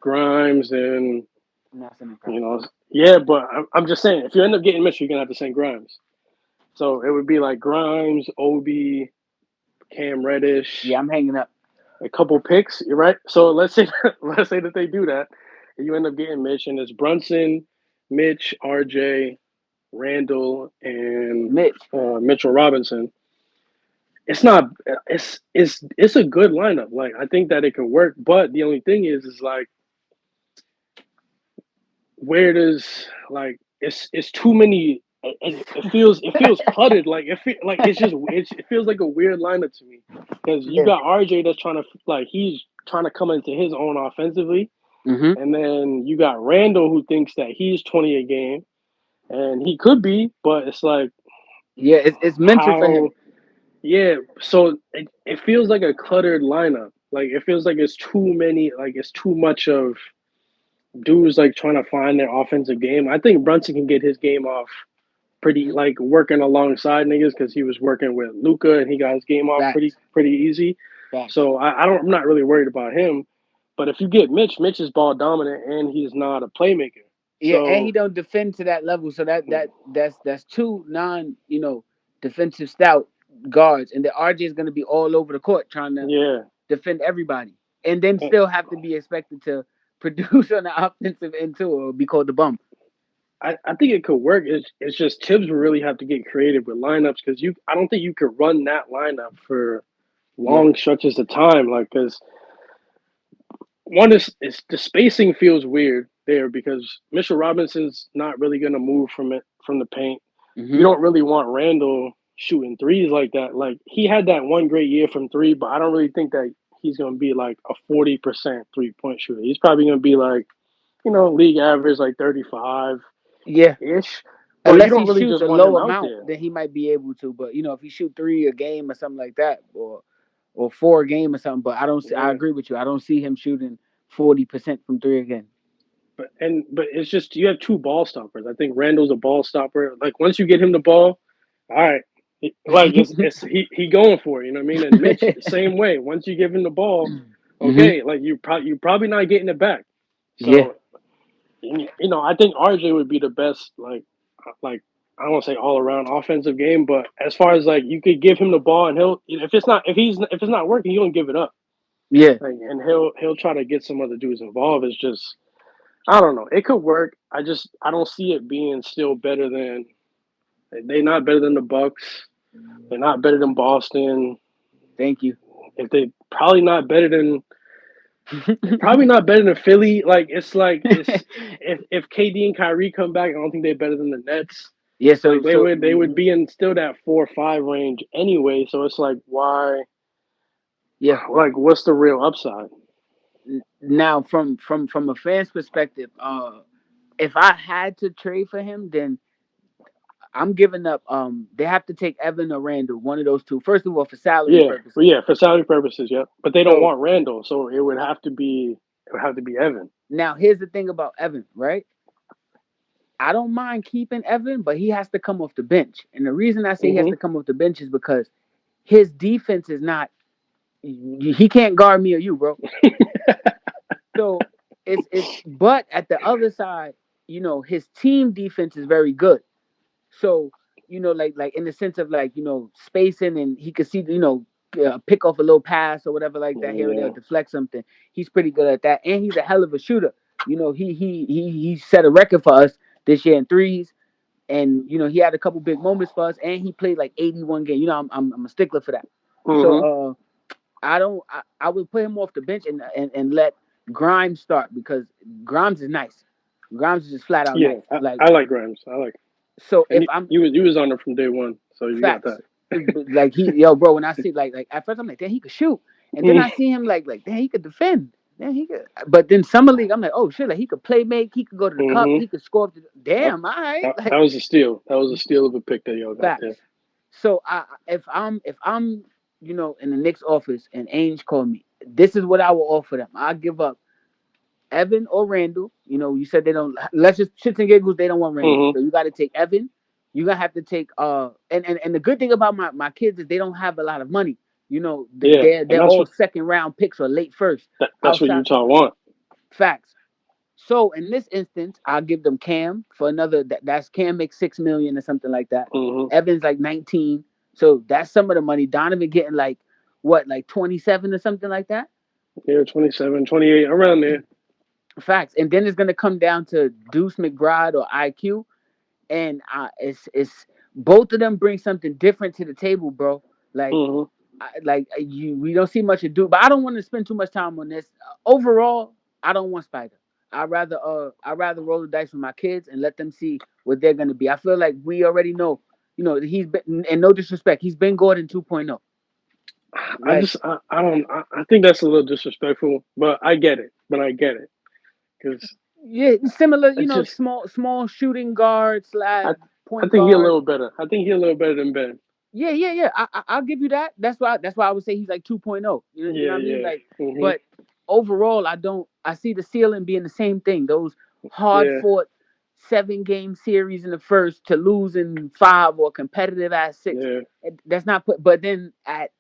Grimes and I'm not saying you Grimes. know, yeah, but I'm just saying if you end up getting Mitchell, you're gonna have to send Grimes. So it would be like Grimes, Obi, Cam Reddish, Yeah, I'm hanging up. a couple picks, right? So let's say let's say that they do that, and you end up getting Mitch, and it's Brunson, Mitch, RJ, Randall, and Mitch. Mitchell Robinson. It's not. It's a good lineup. Like I think that it could work, but the only thing is like where does like it's too many. It feels cluttered. Like like it feels like a weird lineup to me because you Yeah. got RJ that's trying to like he's trying to come into his own offensively, Hmm. and then you got Randall who thinks that he's 20 a game, and he could be, but it's like Yeah, it's mental for how him. yeah. So it feels like a cluttered lineup. Like it feels like it's too many. Like it's too much of dudes like trying to find their offensive game. I think Brunson can get his game off pretty Hmm. like working alongside niggas because he was working with Luca and he got his game off pretty Facts. pretty easy. Facts. So I'm not really worried about him. But if you get Mitch, Mitch is ball dominant and he's not a playmaker. Yeah, and he So don't defend to that level. So that's two defensive stout guards, and the RJ is gonna be all over the court trying to yeah, defend everybody, and then still have to be expected to produce on the offensive end too, or be called the bum. I think it could work. It's just Tibbs will really have to get creative with lineups because you I don't think you could run that lineup for Yeah. long stretches of time. Like because one is the spacing feels weird there because Mitchell Robinson's not really gonna move from the paint. You Hmm. don't really want Randall shooting threes like that. Like he had that one great year from three, but I don't really think that he's gonna be like a 40% 3 point shooter. He's probably gonna be like, league average like 35 Yeah. ish. But you Unless he don't really shoots just a want low him out amount, there. then he might be able to. But if he shoot three a game or something like that, or four a game or something. But I don't see. I Yeah. agree with you. I don't see him shooting 40% from three again. But it's just you have two ball stoppers. I think Randall's a ball stopper. Like once you get him the ball, all right. Like it's he going for it, you know what I mean? And Mitch, same way. Once you give him the ball, Hmm. Okay, like you probably not getting it back. Yeah, So I think RJ would be the best like I don't want to say all around offensive game, but as far as like you could give him the ball and he'll if it's not working, he won't give it up. yeah. Like, and he'll try to get some other dudes involved. It's just I don't know. It could work. I don't see it being still better than they're not better than the Bucks. They're not better than Boston. Thank you. If they probably not better than they're probably not better than Philly. Like it's if KD and Kyrie come back, I don't think they're better than the Nets. Yeah. Like they would Mhm. be in still that 4 or 5 range anyway. So it's like why Yeah. like what's the real upside? Now, from a fan's perspective, if I had to trade for him, then I'm giving up. They have to take Evan or Randall, one of those two. First of all, for salary Yeah, well, purposes. yeah, for salary purposes, yeah. But they don't So want Randall, so it would have to be Evan. now here's the thing about Evan, right? I don't mind keeping Evan, but he has to come off the bench. And the reason I say he has Hmm. to come off the bench is because his defense is not. He can't guard me or you, bro. So it's. But at the other side, his team defense is very good. So like in the sense of like spacing, and he could see pick off a little pass or whatever like that here or there, Yeah. deflect something. He's pretty good at that, and he's a hell of a shooter. He set a record for us this year in threes, and he had a couple big moments for us, and he played like 81 games. I'm a stickler for that. So Hmm. I don't I would put him off the bench and let Grimes start because Grimes is nice. Grimes is just flat out Yeah, nice. Like I like Grimes. I like, so and if he, I'm he was he was on it from day one, so you got facts. that. Like yo, bro, when I see like at first I'm like, damn, he could shoot. And then I Mm, see him like damn, he could defend. Damn, he could but then summer league, I'm like, oh shit, like he could play make, he could go to the cup, mm-hmm. he could score That, damn, all right. that Like was a steal. That was a steal of a pick that y'all got there. facts. So if I'm in the Knicks office and Ainge called me, this is what I will offer them. I'll give up Evan or Randall. You said they don't. Let's just shits and giggles. They don't want Randall, Hmm. so you got to take Evan. You're gonna have to take and the good thing about my kids is they don't have a lot of money. Yeah, and They're all second round picks or late first. that's what Outside Utah want. facts. So in this instance, I'll give them Cam for another. That's Cam makes 6 million or something like that. Hmm. Evans like 19. So that's some of the money. Donovan getting like what, like 27 or something like that. Yeah, 27, 28, around there. Facts. And then it's gonna come down to Deuce McBride or IQ, and it's both of them bring something different to the table, bro. Like Hmm. we don't see much to do, but I don't want to spend too much time on this. Overall, I don't want Spider. I'd rather roll the dice with my kids and let them see what they're gonna be. I feel like we already know, he's been, and no disrespect, he's been Gordon 2.0. I Like just I don't I think that's a little disrespectful, but I get it. But I get it because yeah, similar, it's just small shooting guard slash I I point think he a guard. little better. I think he a little better than Ben. Yeah, yeah, yeah. I'll give you that. That's why I would say he's like 2.0. You know Yeah, what I mean? yeah. Like, Hmm. but overall, I don't. I see the ceiling being the same thing. Those hard Yeah, fought 7 game series in the first to lose in 5 or competitive at 6. yeah. That's not put. But then at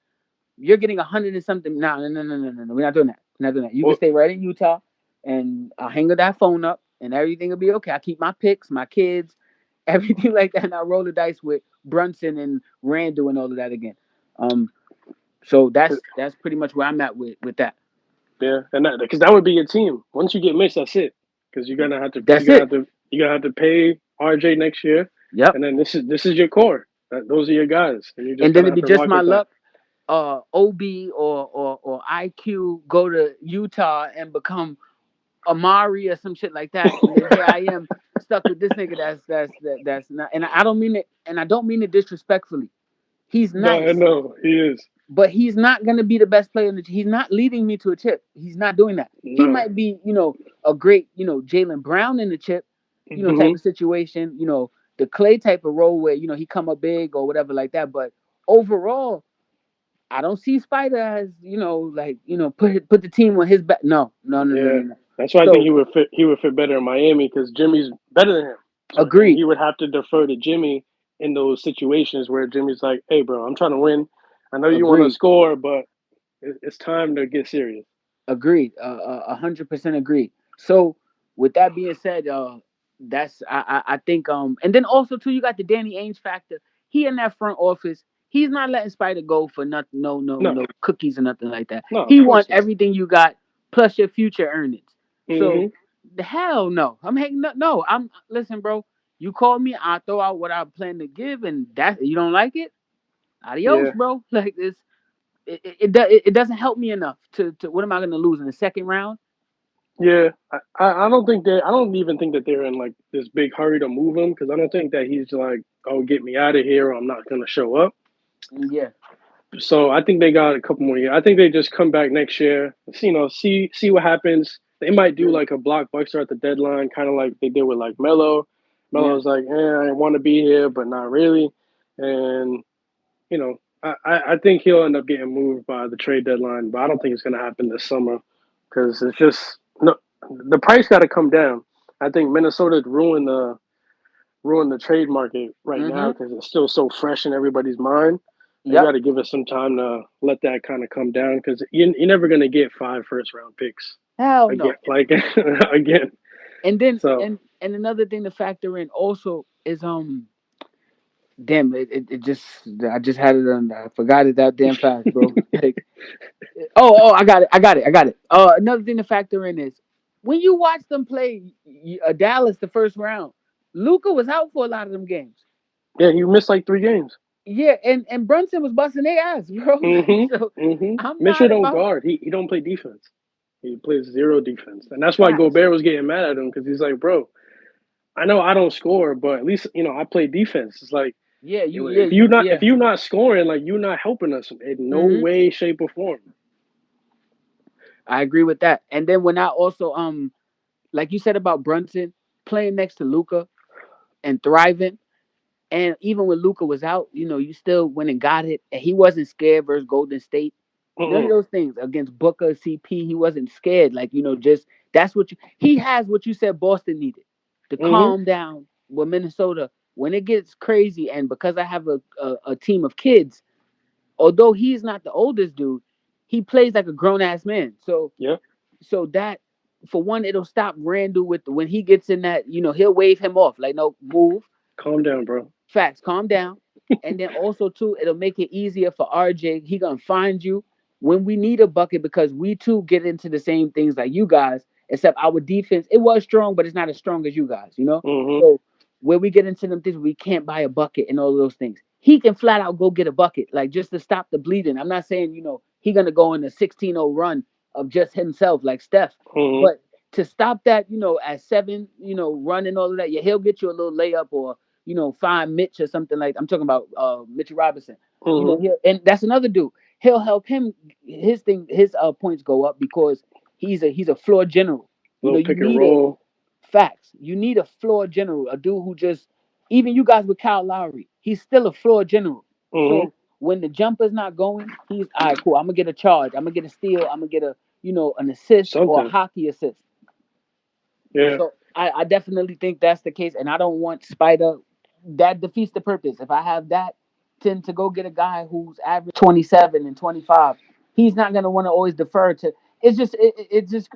you're getting 100 and something. No, no, no, no, no, no, no. We're not doing that. We're not doing that. You can Well, stay right in Utah, and I'll hang that phone up, and everything will be okay. I keep my picks, my kids, everything like that, and I roll the dice with Brunson and Randall and all of that again. Um, so that's pretty much where I'm at with that. yeah, and that because that would be your team. Once you get Mitch, that's it. Because That's it. you're gonna have to pay RJ next year, Yep. and then this is your core. Those are your guys, and you're just And then gonna it'd have be to just rock my with that. luck. OB or IQ go to Utah and become Amari or some shit like that, and then here I am stuck with this nigga that's not. And I don't mean it, and I don't mean it disrespectfully. He's No, I nice, know he is. but he's not gonna be the best player in the. He's not leading me to a chip. He's not doing that. He No. might be, a great, Jalen Brown in the chip, type Hmm. of situation. The Clay type of role where he come up big or whatever like that. But overall, I don't see Spider as like put the team on his back. No, no, no, no, Yeah, no, no. that's why I think So he would fit better in Miami because Jimmy's better than him. So and agreed, he would have to defer to Jimmy in those situations where Jimmy's like, "Hey, bro, I'm trying to win. I know you want to agreed. score, but it's time to get serious." Agreed. 100% agreed. So with that being said, that's I think and then also too you got the Danny Ainge factor. He in that front office. He's not letting Spider go for nothing. No No, cookies or nothing like that. no, He of want course not. everything you got plus your future earnings. So Hmm. the hell no. I'm hanging no. No. I'm listen, bro. You call me, I'll throw out what I plan to give, and that you don't like it. Adios, Yeah, bro. Like this it doesn't help me enough to what am I going to lose in the second round? yeah. I don't think I don't even think that they're in like this big hurry to move him because I don't think that he's like, oh, get me out of here or I'm not gonna show up. Yeah. So I think they got a couple more years. I think they just come back next year. See what happens. They might do Agreed. like a blockbuster at the deadline, kind of like they did with like Melo. Yeah. Melo's like, I want to be here, but not really. And I think he'll end up getting moved by the trade deadline, but I don't think it's going to happen this summer because it's just no. The price got to come down. I think Minnesota ruined the trade market right now Mm-hmm. because it's still so fresh in everybody's mind. They got Yep. to give it some time to let that kind of come down because you're never going to get 5 first round picks Hell again. no. Like again, And then so and another thing to factor in also is damn it just I just had it on I forgot it that damn fast, bro. Like, I got it. Another thing to factor in is when you watch them play Dallas the first round, Luca was out for a lot of them games. yeah, you missed like 3 games. Yeah, and Brunson was busting their ass, bro. Like, so I'm Mitchell not don't about guard. He don't play defense. He plays zero defense, and that's why facts. Gobert was getting mad at him because he's like, bro, I know I don't score, but at least I play defense. It's like Yeah, you if yeah, you not yeah. if you not scoring, like you're not helping us in no hmm way, shape, or form. I agree with that. And then when I also like you said about Brunson playing next to Luca and thriving, and even when Luca was out, you still went and got it, and he wasn't scared versus Golden State. None of Mm-mm. those things against Booker, CP. He wasn't scared. Like just that's what he has. What you said Boston needed to Mm-hmm. calm down with Minnesota when it gets crazy. And because I have a team of kids, although he's not the oldest dude, he plays like a grown ass man. So Yeah. so that for one, it'll stop Randall with when he gets in that, he'll wave him off like no move. Calm down, bro. Facts, calm down. And then also too, it'll make it easier for RJ. He gonna find you when we need a bucket because we too get into the same things like you guys, except our defense, it was strong, but it's not as strong as you guys. Mm-hmm. So where we get into them things we can't buy a bucket and all of those things. He can flat out go get a bucket, like just to stop the bleeding. I'm not saying, he gonna go in a 16-0 run of just himself like Steph. Mm-hmm. But to stop that, at seven, run and all of that, yeah, he'll get you a little layup or find Mitch or something like I'm talking about Mitch Robinson. Mm-hmm. And that's another dude. He'll help him his points go up because he's a floor general. Little You pick and need a roll. facts. You need a floor general, a dude who just even you guys with Kyle Lowry, he's still a floor general. Mm-hmm. So when the jumper's not going, he's all right, cool. I'm gonna get a charge. I'm gonna get a steal. I'm gonna get an assist or a Something. hockey assist. Yeah. So I definitely think that's the case, and I don't want Spider. That defeats the purpose. If I have that, tend to go get a guy who's average 27 and 25, he's not gonna want to always defer to. It's just it's just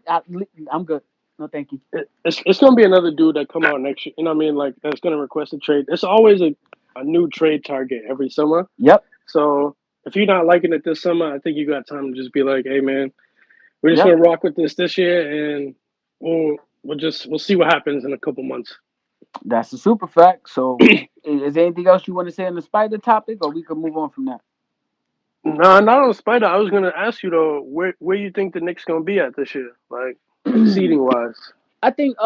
I'm good. No, thank you. It's gonna be another dude that come out next year. You know what I mean? Like that's gonna request a trade. It's always a new trade target every summer. Yep, So if you're not liking it this summer, I think you got time to just be like, hey man, we're just yep. gonna rock with this year, and we'll see what happens in a couple months. That's a super fact. So, is there anything else you want to say on the Spider topic, or we can move on from that? Nah, not on Spider. I was gonna ask you though, where you think the Knicks gonna be at this year, like seating wise? I think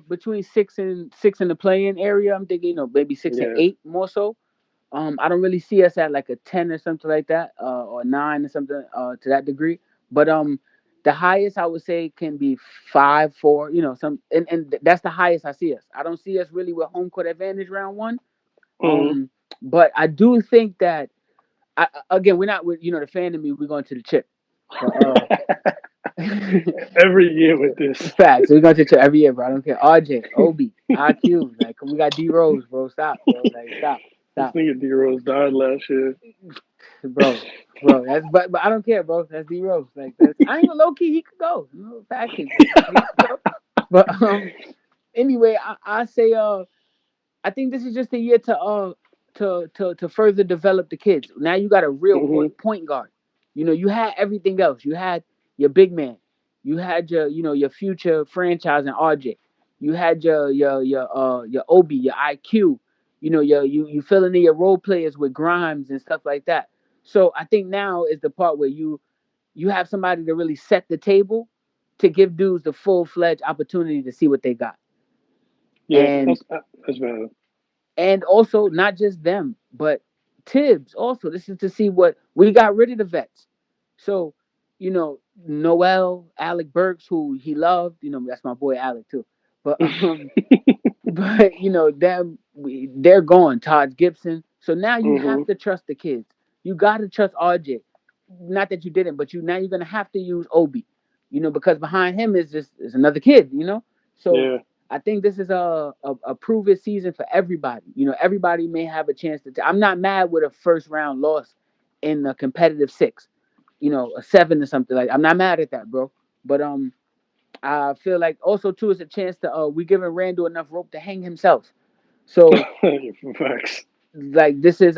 between six in the playing area, I'm thinking maybe six and Yeah. eight more so. I don't really see us at like a 10 or something like that, or nine or something to that degree. But the highest I would say can be 5, 4. That's the highest I see us. I don't see us really with home court advantage round one. Hmm. But I do think that again we're not with the fan in me. We're going to the chip, but Every year with this, facts. We're going to chip every year, bro. I don't care. RJ, Obi, IQ, like we got D Rose, bro. Stop, bro. Like stop, this stop, nigga D Rose died last year. bro. bro. That's but I don't care, bro. That's D Rose. Like that's I ain't gonna low key. He could go. You know, package. He could go. But anyway, I say I think this is just a year to further develop the kids. Now you got a real Hmm. point guard. You know, you had everything else. You had your big man. You had your your future franchise and RJ. You had your Obi, your IQ. You know, you filling in your role players with Grimes and stuff like that. So I think now is the part where you have somebody to really set the table to give dudes the full fledged opportunity to see what they got. Yeah, And that's valid. also not just them, but Tibbs also. This is to see what we got rid of the vets. So, Noel, Alec Burks, who he loved, that's my boy Alec too. But but they're gone. Todd Gibson. So now you Hmm. have to trust the kids. You got to trust RJ. Not that you didn't, but you're gonna have to use Obi. Because behind him is another kid. So Yeah. I think this is a proven season for everybody. Everybody may have a chance to. I'm not mad with a first round loss in a competitive six. A seven or something like. I'm not mad at that, bro. But I feel like also too is a chance to we giving Randall enough rope to hang himself. So Facts. like this is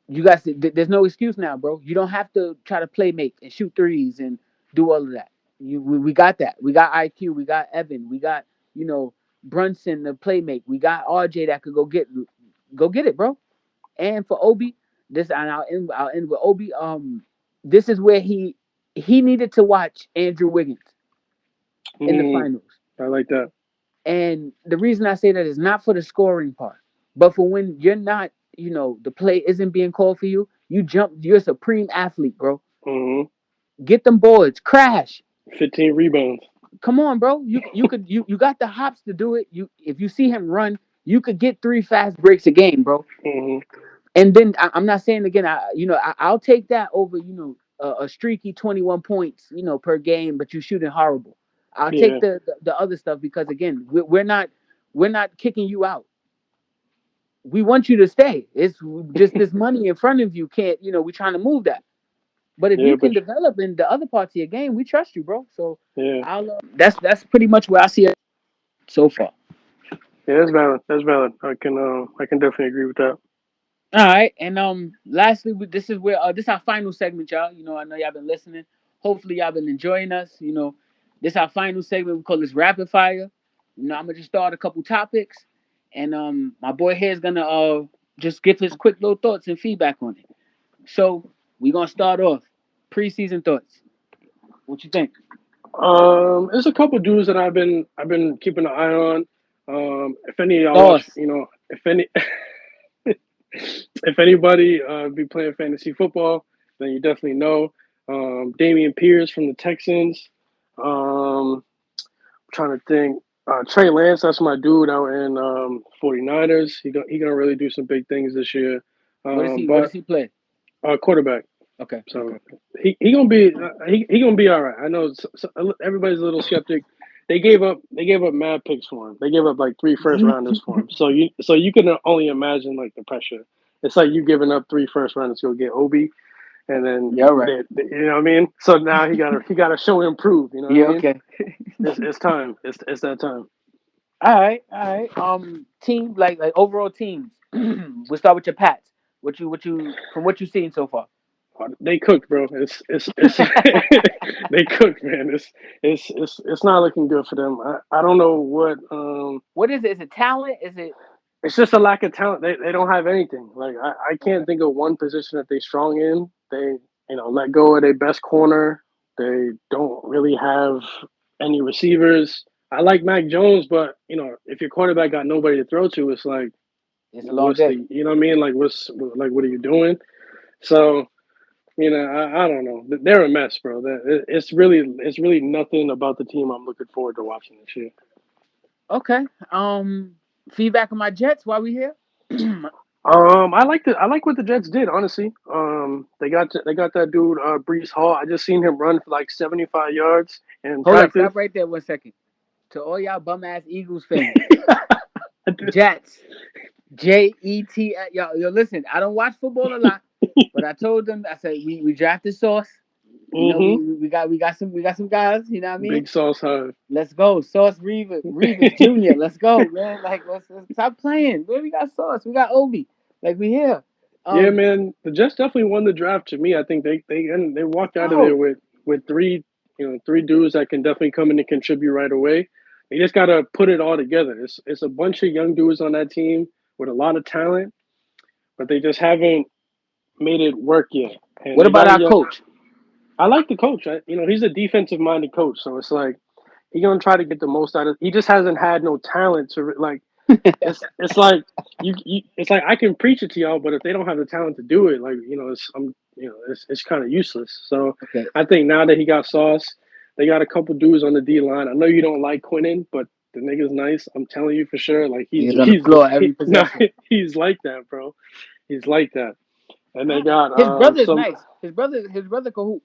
you guys there's no excuse now, bro. You don't have to try to play make and shoot threes and do all of that. We got that. We got IQ. We got Evan. We got you know Brunson the play make. We got RJ that could go get it, bro. And for Obi, this and I'll end with Obi. This is where he needed to watch Andrew Wiggins in the Mm, finals. I like that. And the reason I say that is not for the scoring part, but for when you're not, the play isn't being called for you. You jump. You're a supreme athlete, bro. Hmm. Get them boards, crash. 15 rebounds. Come on, bro. You got the hops to do it. If you see him run, you could get three fast breaks a game, bro. Hmm. And then I'm not saying again. I'll take that over a streaky 21 points per game, but you shooting horrible. I'll take Yeah. the other stuff because again we're not kicking you out. We want you to stay. It's just this money in front of you can't. We're trying to move that. But if Yeah, you but can develop in the other parts of your game, we trust you, bro. So yeah. I'll that's pretty much where I see it so far. Yeah, that's valid. That's valid. I can definitely agree with that. All right, and lastly, this is where this our final segment, y'all. I know y'all been listening. Hopefully, y'all been enjoying us. This our final segment. We call this rapid fire. I'm gonna just start a couple topics, and my boy here is gonna just give his quick little thoughts and feedback on it. So we gonna start off preseason thoughts. What you think? There's a couple dudes that I've been keeping an eye on. If any of y'all watch, Thoughts. if any if anybody be playing fantasy football, then you definitely know. Damian Pierce from the Texans. I'm trying to think. Trey Lance, that's my dude out in 49ers. He gonna really do some big things this year. What does he What But does he play? quarterback. Okay. So Okay. he gonna be he gonna be all right. I know everybody's a little skeptic. They gave up mad picks for him. They gave up like three first rounders for him. So you can only imagine like the pressure. It's like you giving up three first rounders to go get Obi, and then Yeah. All right. you know what I mean. So now he gotta show and prove. You know what I Yeah. mean? Okay. It's time. It's that time. All right. All right. Team like overall teams. We'll start with your Pats. What you from what you've seen so far. They cooked, bro. It's they cooked, man. It's not looking good for them. I don't know what What is it? Is it talent? Is it it's just a lack of talent. They don't have anything. Like I can't okay? think of one position that they strong in. They let go of their best corner. They don't really have any receivers. I like Mac Jones, but if your quarterback got nobody to throw to, it's like It's a long what's day. the you know what I mean? Like what are you doing? So I don't know. They're a mess, bro. It's really nothing about the team I'm looking forward to watching this year. Okay. Feedback on my Jets while we here. I like what the Jets did. Honestly, they got that dude Brees Hall. I just seen him run for like 75 yards in Hold up. practice. Stop right there 1 second. To all y'all bum ass Eagles fans, Jets. Jet. Yo, listen, I don't watch football a lot, but I told them, I said we drafted Sauce. You know, Mm-hmm. we got some guys. You know what I mean? Big Sauce Hive. Let's go, Sauce Reeves Jr. Let's go, man. Like let's stop playing. Man, we got Sauce. We got Obi. Like we here. Yeah, Um, man. The Jets definitely won the draft. To me, I think they let's walked out of there go. with three dudes that can definitely come in and contribute right away. They just gotta put it all together. It's a bunch of young dudes on that team with a lot of talent, but they just haven't made it work yet. And What they about got a our young. coach? I like the coach. He's a defensive minded coach, so it's like he's gonna try to get the most out of. He just hasn't had no talent to like. It's like it's like I can preach it to y'all, but if they don't have the talent to do it, like it's kind of useless. So Okay, I think now that he got Sauce, they got a couple dudes on the D line. I know you don't like Quinnen, but the nigga's nice. I'm telling you for sure. Like he's on the floor every no, possession. he's like that, bro. He's like that. And they got His brother is some. nice. His brother can hoop.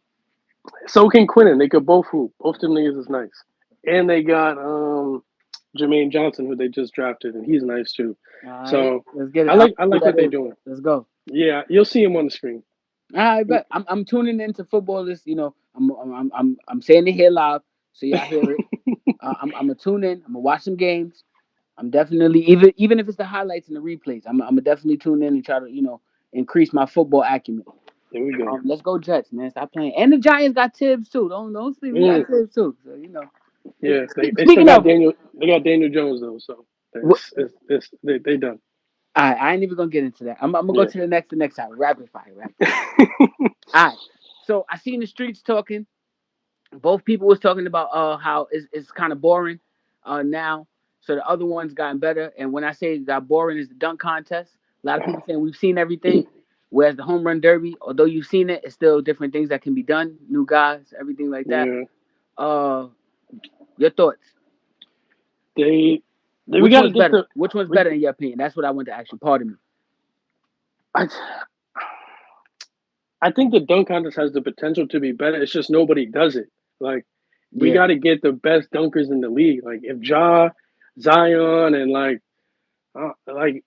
So can Quinnen. They could both hoop. Both them niggas is nice. And they got Jermaine Johnson, who they just drafted, and he's nice too. All right, So let's get it. I I don't like I know who like that what they're is. doing. Let's go. Yeah, you'll see him on the screen. I bet I'm tuning into football. This, I'm saying it here live, so y'all hear it. I'm gonna tune in. I'm gonna watch some games. I'm definitely, even if it's the highlights and the replays, I'm gonna definitely tune in and try to increase my football acumen. There we go. Let's go Jets, man. Stop playing. And the Giants got Tibbs too. Don't sleep. We got Mm, Tibbs too. So yeah, they still Speaking got of, Daniel. They got Daniel Jones though, so what, they done. I ain't even gonna get into that. I'm gonna go Yeah. to the next time. Rapid fire, rapid fire. All right. So I seen the streets talking. Both people was talking about how it's kind of boring now. So the other one's gotten better. And when I say it got boring, is the dunk contest. A lot of people saying we've seen everything. Whereas the home run derby, although you've seen it, it's still different things that can be done. New guys, everything like that. Yeah, Uh, your thoughts? they we Which got to one's get better? the. Which one's We, better in your opinion? That's what I want to ask you. Pardon me. I, I think the dunk contest has the potential to be better. It's just nobody does it. Like we Yeah, got to get the best dunkers in the league. Like if Zion, and like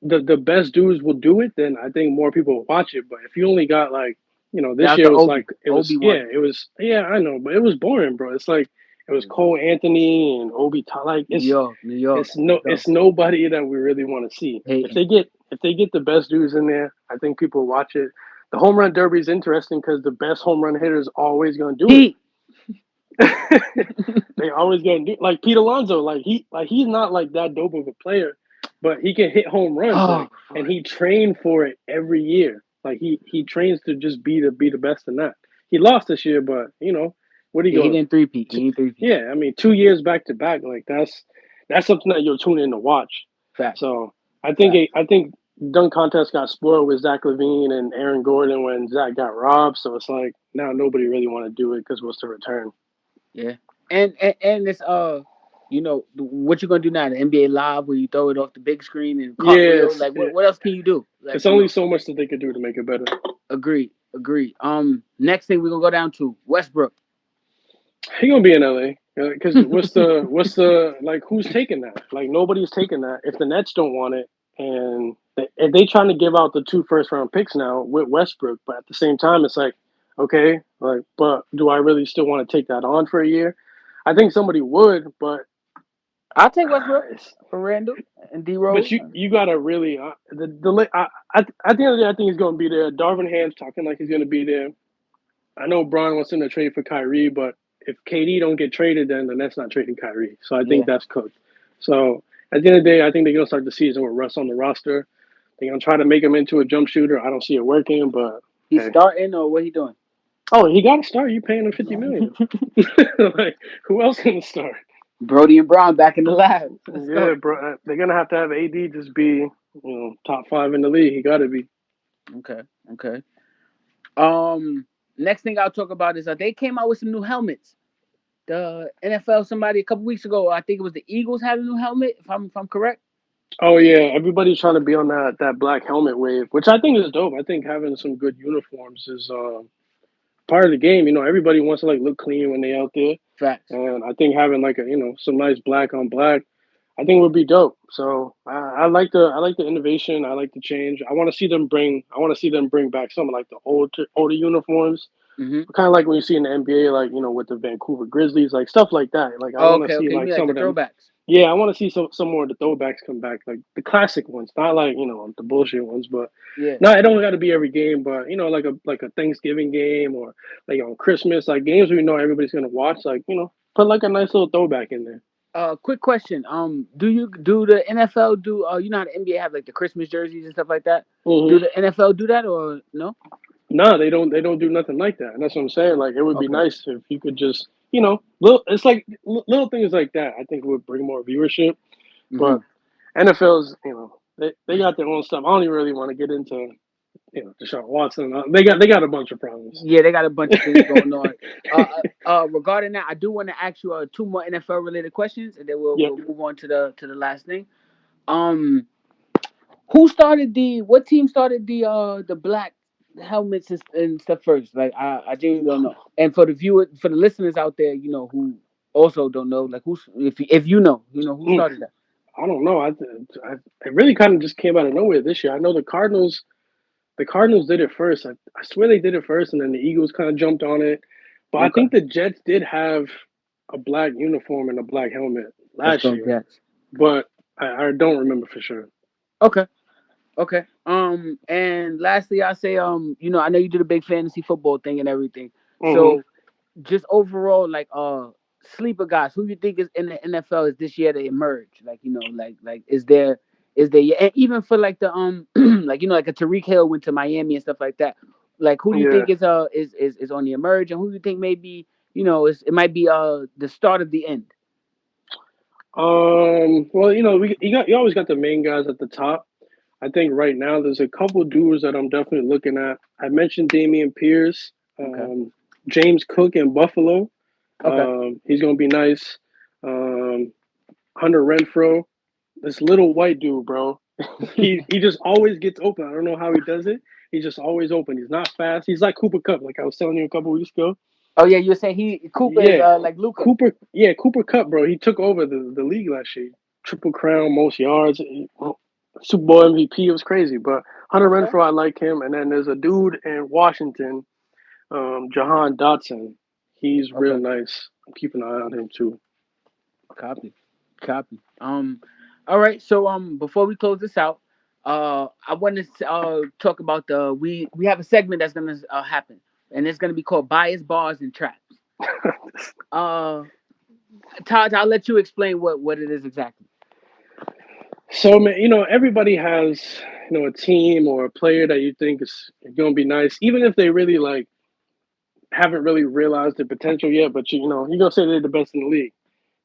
the best dudes will do it, then I think more people will watch it. But if you only got like shout this out year to was like Obi. Obi won. it was I know, but it was boring, bro. It's like it was Cole Anthony and like New York, New York. Let's go. it's nobody that we really want to see. Hating. If they get the best dudes in there, I think people will watch it. The home run derby is interesting because the best home run hitter is always going to do it. Pete. They always gonna do like Pete Alonso. He's not like that dope of a player, but he can hit home runs. Oh, Like, boy. and he trained for it every year. Like he trains to just be the best in that. He lost this year, but what are you Yeah, he going? didn't three-peat. He To, ain't three-peat. yeah, I mean 2 years back to back. Like that's something that you'll tune in to watch. Fact. So Fact. I think dunk contest got spoiled with Zach Levine and Aaron Gordon when Zach got robbed. So it's like now nobody really want to do it because what's the return? Yeah. And it's what you gonna do now? The NBA Live where you throw it off the big screen and cartwheel. Yes, Like what else can you do? Like it's only so much that they could do to make it better. agree, agree. Next thing we're gonna go down to Westbrook. He gonna be in LA because what's the like who's taking that? Like nobody's taking that. If the Nets don't want it, and if they trying to give out the 2 first round picks now with Westbrook, but at the same time it's like okay, like but do I really still want to take that on for a year? I think somebody would, but I'll take Westbrook for Randall and D Rose. you gotta really at the end of the day I think he's gonna be there. Darvin Ham's talking like he's gonna be there. I know Braun wants him to trade for Kyrie, but if KD don't get traded, then the Nets not trading Kyrie. So I Yeah. think that's cooked. So at the end of the day, I think they're gonna start the season with Russ on the roster. They're gonna try to make him into a jump shooter. I don't see it working, but He's hey. starting or what he doing? Oh, he got to start. You paying him $50 million? Like who else gonna start? Brody and Brown back in the lab. Let's Yeah, go. bro. They're gonna have to have AD just be top 5 in the league. He got to be. Okay. Okay. Next thing I'll talk about is they came out with some new helmets. The NFL somebody a couple weeks ago, I think it was the Eagles had a new helmet. If I'm correct. Oh yeah, everybody's trying to be on that black helmet wave, which I think is dope. I think having some good uniforms is part of the game. Everybody wants to like look clean when they out there, Facts. and I think having like some nice black on black. I think it would be dope. So I like the innovation. I like the change. I want to see them bring. I want to see them bring back some of like the older uniforms, Hmm. kind of like when you see in the NBA, like with the Vancouver Grizzlies, like stuff like that. Like I Oh, want to okay, see okay. You like mean like some the of them. throwbacks? Yeah, I want to see some more of the throwbacks come back, like the classic ones, not like the bullshit ones. But Yeah. no, it don't got to be every game. But like a Thanksgiving game or like on Christmas, like games we know everybody's gonna watch. Like put like a nice little throwback in there. Quick question. Do the NFL do? You know how the NBA have like the Christmas jerseys and stuff like that. Do Hmm. the NFL do that or no? No, they don't. They don't do nothing like that. And that's what I'm saying. Like it would be Okay. nice if you could just little. It's like little things like that. I think would bring more viewership. Hmm. But NFL's, they got their own stuff. I don't even really want to get into Deshaun Watson. They got a bunch of problems. Yeah, they got a bunch of things going on. Regarding that, I do want to ask you two more NFL related questions, and then we'll Yep. we'll move on to the last thing. Um, who started the? What team started the black helmets and stuff first? Like I genuinely don't know. And for the listeners out there, who also don't know, like if you know who Mm, started that. I don't know. I it really kind of just came out of nowhere this year. I know the Cardinals. The Cardinals did it first. I swear they did it first, and then the Eagles kind of jumped on it. But I Okay, think the Jets did have a black uniform and a black helmet let's last go year, Jets. but I don't remember for sure. Okay. Okay. And lastly, I say, I know you did a big fantasy football thing and everything. Hmm. So, just overall, like, sleeper guys, who you think is in the NFL is this year to emerge? Like, like, is there, and even for like the like like a Tariq Hill went to Miami and stuff like that. Like, who do you Yeah. think is on the emerge, and who do you think maybe it might be the start of the end? Well, you always got the main guys at the top. I think right now there's a couple dudes that I'm definitely looking at. I mentioned Damian Pierce, Okay. James Cook in Buffalo. Okay. He's gonna be nice. Um, Hunter Renfro, this little white dude, bro. He just always gets open. I don't know how he does it. He's just always open. He's not fast. He's like Cooper Cup, like I was telling you a couple weeks ago. Oh yeah, you're saying Cooper is Yeah, like Luca. Cooper Cup, bro. He took over the league last year. Triple crown, most yards, Super Bowl MVP. It was crazy. But Hunter Okay. Renfro, I like him. And then there's a dude in Washington, Jahan Dotson. He's real Okay. nice. I'm keeping an eye on him too. Copy. Copy. All right. So before we close this out, I want to talk about we have a segment that's gonna happen, and it's gonna be called bias bars and traps. Uh, Todd, I'll let you explain what it is exactly. So, man, everybody has, a team or a player that you think is going to be nice, even if they really like haven't really realized their potential yet. But you're gonna say they're the best in the league.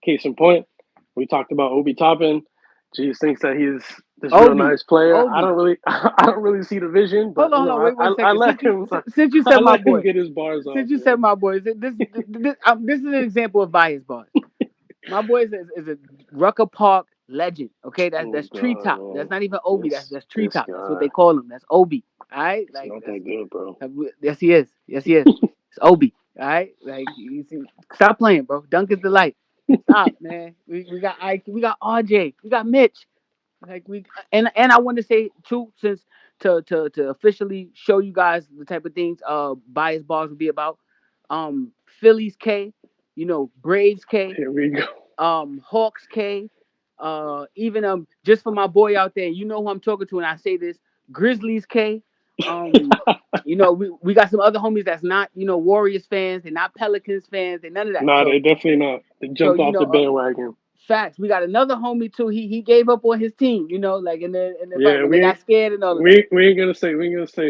Case in point, we talked about Obi Toppin. Jeez thinks that he's this real Obi, nice player. I Obi. don't really, I don't really see the vision, but Hold on. Wait one I second. let Since you him, since you I said my let him boy, get his bars off, since you said man. my boy, this is an example of bias bars. My boy is a Rucker Park legend. Okay, Oh that's God, treetop. That's man, not even Obi. That's this that's this treetop. That's what guy, they call him. That's Obi. All right, it's like not that's that good, bro. yes he is. Yes he is. It's Obi. All right, like you see, stop playing, bro. Dunk is the light. Stop, man. We got Ike. We got RJ. We got Mitch. Like and I want to say too, since to officially show you guys the type of things bias bars will be about. Phillies K, Braves K, Here we go. Hawks K, even just for my boy out there, you know who I'm talking to, and I say this, Grizzlies K. Um, we got some other homies that's not Warriors fans, they're not Pelicans fans, they're none of that. Nah, So they definitely not. They so jumped off the bandwagon. facts. We got another homie too. He gave up on his team, like in the fight Yeah, when they got scared and all of that. we ain't gonna say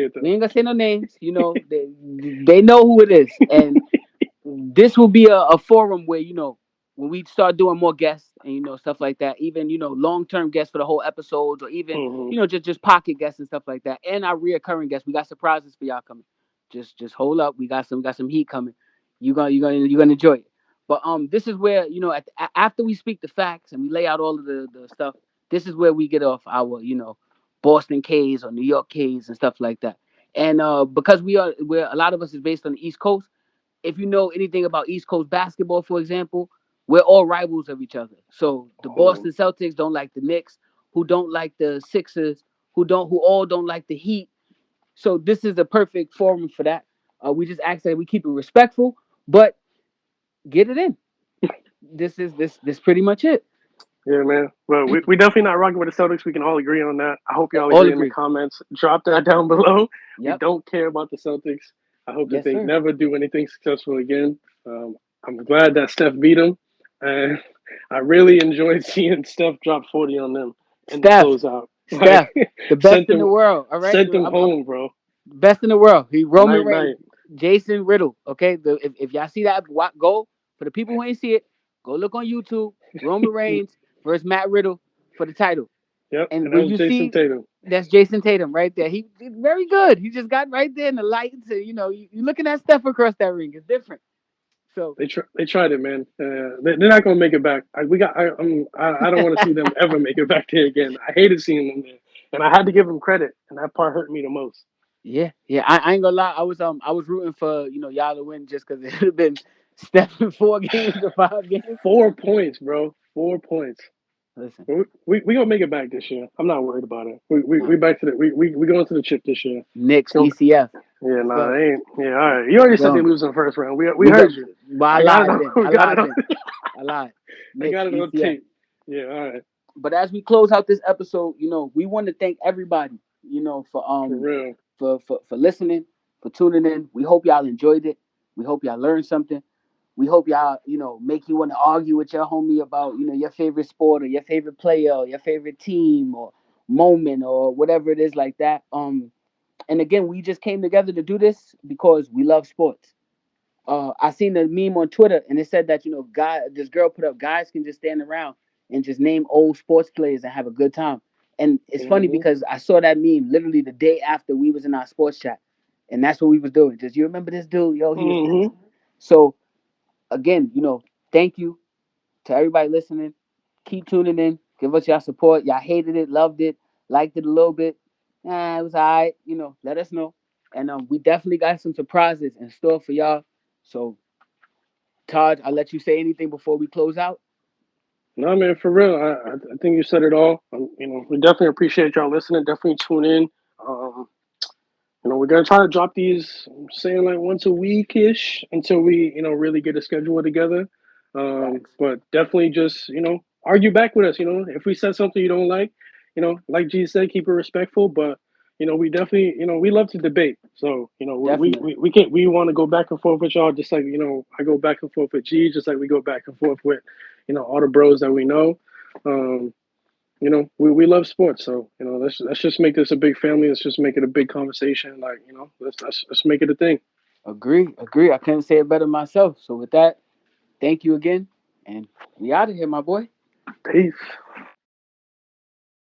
it We though. ain't gonna say no names. They know who it is, and this will be a forum where when we start doing more guests and stuff like that, even long term guests for the whole episodes, or even Hmm. just pocket guests and stuff like that, and our reoccurring guests. We got surprises for y'all coming. Just hold up. We got some heat coming. You're gonna enjoy it. But this is where after we speak the facts and we lay out all of the stuff. This is where we get off our Boston K's or New York K's and stuff like that. And because where a lot of us is based on the East Coast, if you know anything about East Coast basketball, for example, we're all rivals of each other. So the Oh, Boston Celtics don't like the Knicks, who don't like the Sixers, who all don't like the Heat. So this is the perfect forum for that. We just ask that we keep it respectful, but get it in. This pretty much it. yeah, man. Well, we definitely not rocking with the Celtics. We can all agree on that. I hope y'all All agree in the agree. comments. Drop that down below. We Yep. don't care about the Celtics. I hope that Yes, they sir. never do anything successful again. I'm glad that Steph beat them, and I really enjoyed seeing Steph drop 40 on them in the Steph, closeout. Like Steph, the best sent in the them world. All right, sent them I'm home, bro. best in the world. He Roman Night Reigns, night. Jason Riddle. Okay, if y'all see that, go for the people who ain't see it. Go look on YouTube. Roman Reigns versus Matt Riddle for the title. Yep, And and that when was you Jason see, Tatum. that's Jason Tatum right there. He's very good. He just got right there in the lights. You looking at Steph across that ring. It's different. So They tried it, man. They're not gonna make it back. I don't want to see them ever make it back there again. I hated seeing them there, and I had to give them credit, and that part hurt me the most. yeah, yeah. I ain't gonna lie. I was rooting for y'all to win just because it would have been Steph in 4 games or 5 games. 4 points, bro. 4 points. Listen, We gonna make it back this year. I'm not worried about it. We nah. back to the we going to the chip this year. It's Knicks, gonna ECF. yeah Let's nah go. they ain't yeah all right. You We already said they going. lose in the first round. We We got. heard you. Well, I I got it lied on then. we I got it lied on then. I lied. I Knicks, got it on ECF. tape. Yeah all right But as we close out this episode, we want to thank everybody, for real. for listening, for tuning in. We hope y'all enjoyed it. We hope y'all learned something. We hope y'all, make you want to argue with your homie about, your favorite sport or your favorite player or your favorite team or moment or whatever it is like that. And again, we just came together to do this because we love sports. I seen a meme on Twitter and it said that this girl put up guys can just stand around and just name old sports players and have a good time. And it's funny Hmm. because I saw that meme literally the day after we was in our sports chat, and that's what we was doing. Just you remember this dude? Yo, he was this. Hmm. So again, thank you to everybody listening. Keep tuning in. Give us your support. Y'all hated it, loved it, liked it a little bit. It was alright. Let us know. And we definitely got some surprises in store for y'all. So Todd, I'll let you say anything before we close out. No, man, for real. I think you said it all. We definitely appreciate y'all listening. Definitely tune in. Um, we're gonna try to drop these, I'm saying like once a week ish until we, really get a schedule together. Facts. But definitely just, argue back with us. If we said something you don't like, like G said, keep it respectful. But we definitely, we love to debate. So Definitely. we can we want to go back and forth with y'all, just like I go back and forth with G, just like we go back and forth with, all the bros that we know. Um, we love sports, so let's just make this a big family. Let's just make it a big conversation. Like let's make it a thing. Agree. Agree. I couldn't say it better myself. So with that, thank you again. And we out of here, my boy. Peace.